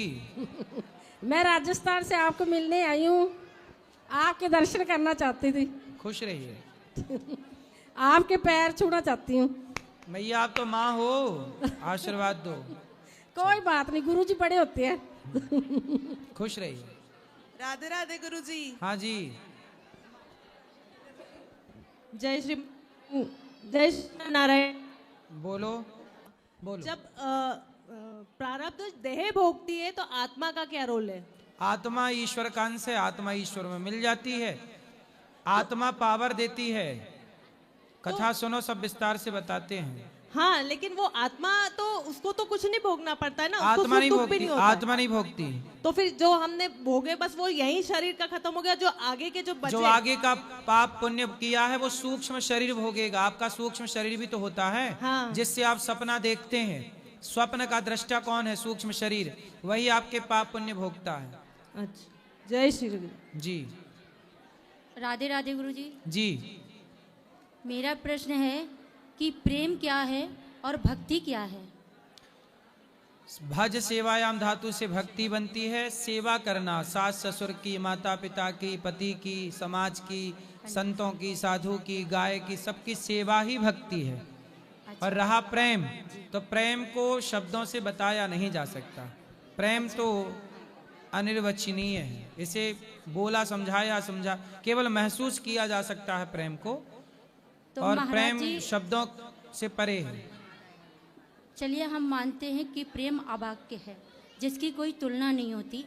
मैं राजस्थान से आपको मिलने आई हूँ, आपके दर्शन करना चाहती थी। खुश रहिए। आपके पैर छूना चाहती हूँ। मैया आप तो माँ हो, आशीर्वाद दो। कोई बात नहीं, गुरुजी बड़े होते हैं। खुश रहिए। राधे राधे गुरुजी। हाँ जी। जय श्री नारायण। बोलो बोलो। जब प्रारब्ध देह भोगती है तो आत्मा का क्या रोल है? आत्मा ईश्वर का अंश है, आत्मा ईश्वर में मिल जाती है, आत्मा पावर देती है। कथा सुनो, सब विस्तार से बताते हैं। हाँ, लेकिन वो आत्मा तो उसको तो कुछ नहीं भोगना पड़ता है ना, उसको आत्मा नहीं सुख दुख भी भोगती, नहीं होता। आत्मा नहीं भोगती। तो फिर जो हमने भोगे बस वो यही शरीर का खत्म हो गया, जो आगे के जो बचे, जो आगे का पाप पुण्य किया है वो सूक्ष्म शरीर भोगेगा। आपका सूक्ष्म शरीर भी तो होता है। हाँ। जिससे आप सपना देखते हैं, स्वप्न का दृष्टा कौन है? सूक्ष्म शरीर, वही आपके पाप पुण्य भोगता है। अच्छा, जय श्री गुरु जी। राधे राधे गुरुजी। जी। मेरा प्रश्न है कि प्रेम क्या है और भक्ति क्या है? भज सेवायाम धातु से भक्ति बनती है। सेवा करना, सास ससुर की, माता पिता की, पति की, समाज की, संतों की, साधु की, गाय की, सबकी सेवा ही भक्ति है। और रहा प्रेम, तो प्रेम को शब्दों से बताया नहीं जा सकता। प्रेम तो अनिर्वचनीय है, इसे बोला समझाया समझा, केवल महसूस किया जा सकता है प्रेम को। तो और महाराज प्रेम जी, शब्दों से परे है। चलिए हम मानते हैं कि प्रेम अवाक्य है, जिसकी कोई तुलना नहीं होती।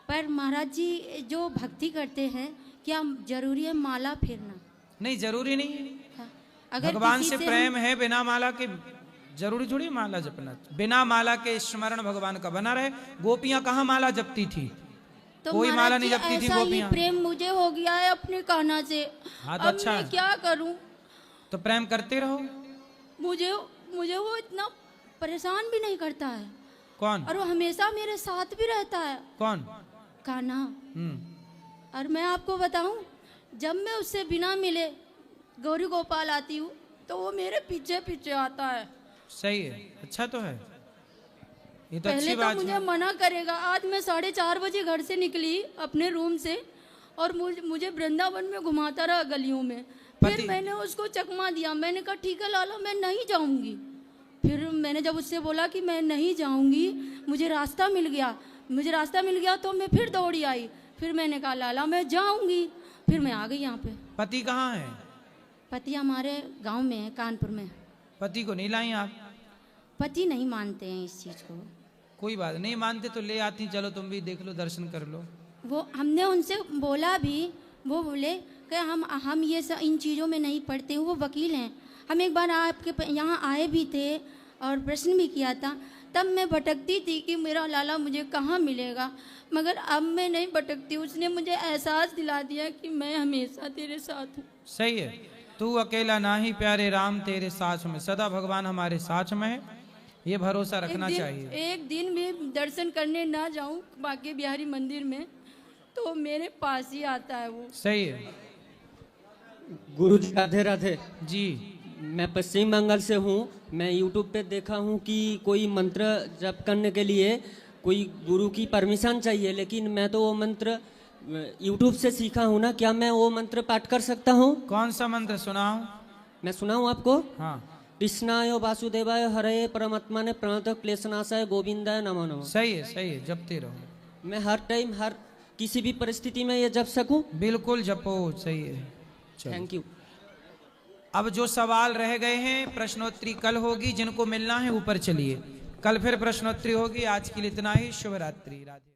पर महाराज जी, जो भक्ति करते हैं, क्या जरूरी है माला फेरना? नहीं, जरूरी नहीं है। अगर भगवान किसी से प्रेम है, बिना माला के जरूरी थोड़ी माला जपना, बिना माला के स्मरण भगवान का बना रहे। गोपियां कहाँ माला जपती थी? तो कोई महाराज माला नहीं जी, जपती थी ऐसा ही गोपियां। प्रेम मुझे हो गया है अपने कान्हा से। हाँ, तो अब अच्छा मैं है। क्या करूं? तो प्रेम करते रहो। मुझे मुझे वो इतना परेशान भी नहीं करता है। कौन? और वो हमेशा मेरे साथ भी रहता है। कौन? कान्हा। और मैं आपको बताऊं, जब मैं उससे बिना मिले गौरी गोपाल आती हूँ तो वो मेरे पीछे पीछे आता है। सही है, अच्छा तो है, ये तो पहले अच्छी तो बात मुझे है। मना करेगा। आज मैं 4:30 बजे घर से निकली अपने रूम से और मुझे वृंदावन में घुमाता रहा गलियों में। फिर मैंने उसको चकमा दिया, मैंने कहा ठीक है लाला मैं नहीं जाऊंगी। फिर मैंने जब उससे बोला कि मैं नहीं जाऊंगी, मुझे रास्ता मिल गया तो मैं फिर दौड़ी आई। फिर मैंने कहा लाला मैं जाऊंगी। फिर मैं आ गई यहाँ पे। पति कहाँ है? पति हमारे गांव में है, कानपुर में। पति को नहीं लाई आप? पति नहीं मानते हैं इस चीज को। कोई बात नहीं, मानते तो ले आती, चलो तुम भी देख लो, दर्शन कर लो। वो हमने उनसे बोला भी, वो बोले कि हम ये सब इन चीज़ों में नहीं पढ़ते। वो वकील हैं। हम एक बार आपके यहाँ आए भी थे और प्रश्न भी किया था। तब मैं भटकती थी कि मेरा लाला मुझे कहाँ मिलेगा, मगर अब मैं नहीं भटकती। उसने मुझे एहसास दिला दिया कि मैं हमेशा तेरे साथ हूँ। सही है, तू अकेला ना ही प्यारे राम तेरे साथ में, सदा भगवान हमारे साथ में है, ये भरोसा रखना चाहिए। एक दिन भी दर्शन करने ना जाऊं बांके बिहारी मंदिर में तो मेरे पास ही आता है वो। सही है। गुरु जी राधे राधे जी। मैं पश्चिम बंगाल से हूँ। मैं यूट्यूब पे देखा हूँ कि कोई मंत्र जप करने के लिए कोई गुरु की परमिशन चाहिए, लेकिन मैं तो वो मंत्र यूट्यूब से सीखा हूँ ना। क्या मैं वो मंत्र पाठ कर सकता हूँ? कौन सा मंत्र सुनाऊं? मैं सुनाऊँ आपको? हाँ। कृष्णाय वासुदेवाय हरे परमात्मा ने प्रणत क्लेशनाशाय गोविंदाय नमो नमः। सही है, जपते रहो। मैं हर टाइम हर किसी भी परिस्थिति में ये जप सकूं? बिल्कुल जपो, सही है। Thank you. अब जो सवाल रह गए हैं, प्रश्नोत्तरी कल होगी, जिनको मिलना है ऊपर चलिए, कल फिर प्रश्नोत्तरी होगी। आज के लिए इतना ही। शुभ रात्रि। राधे।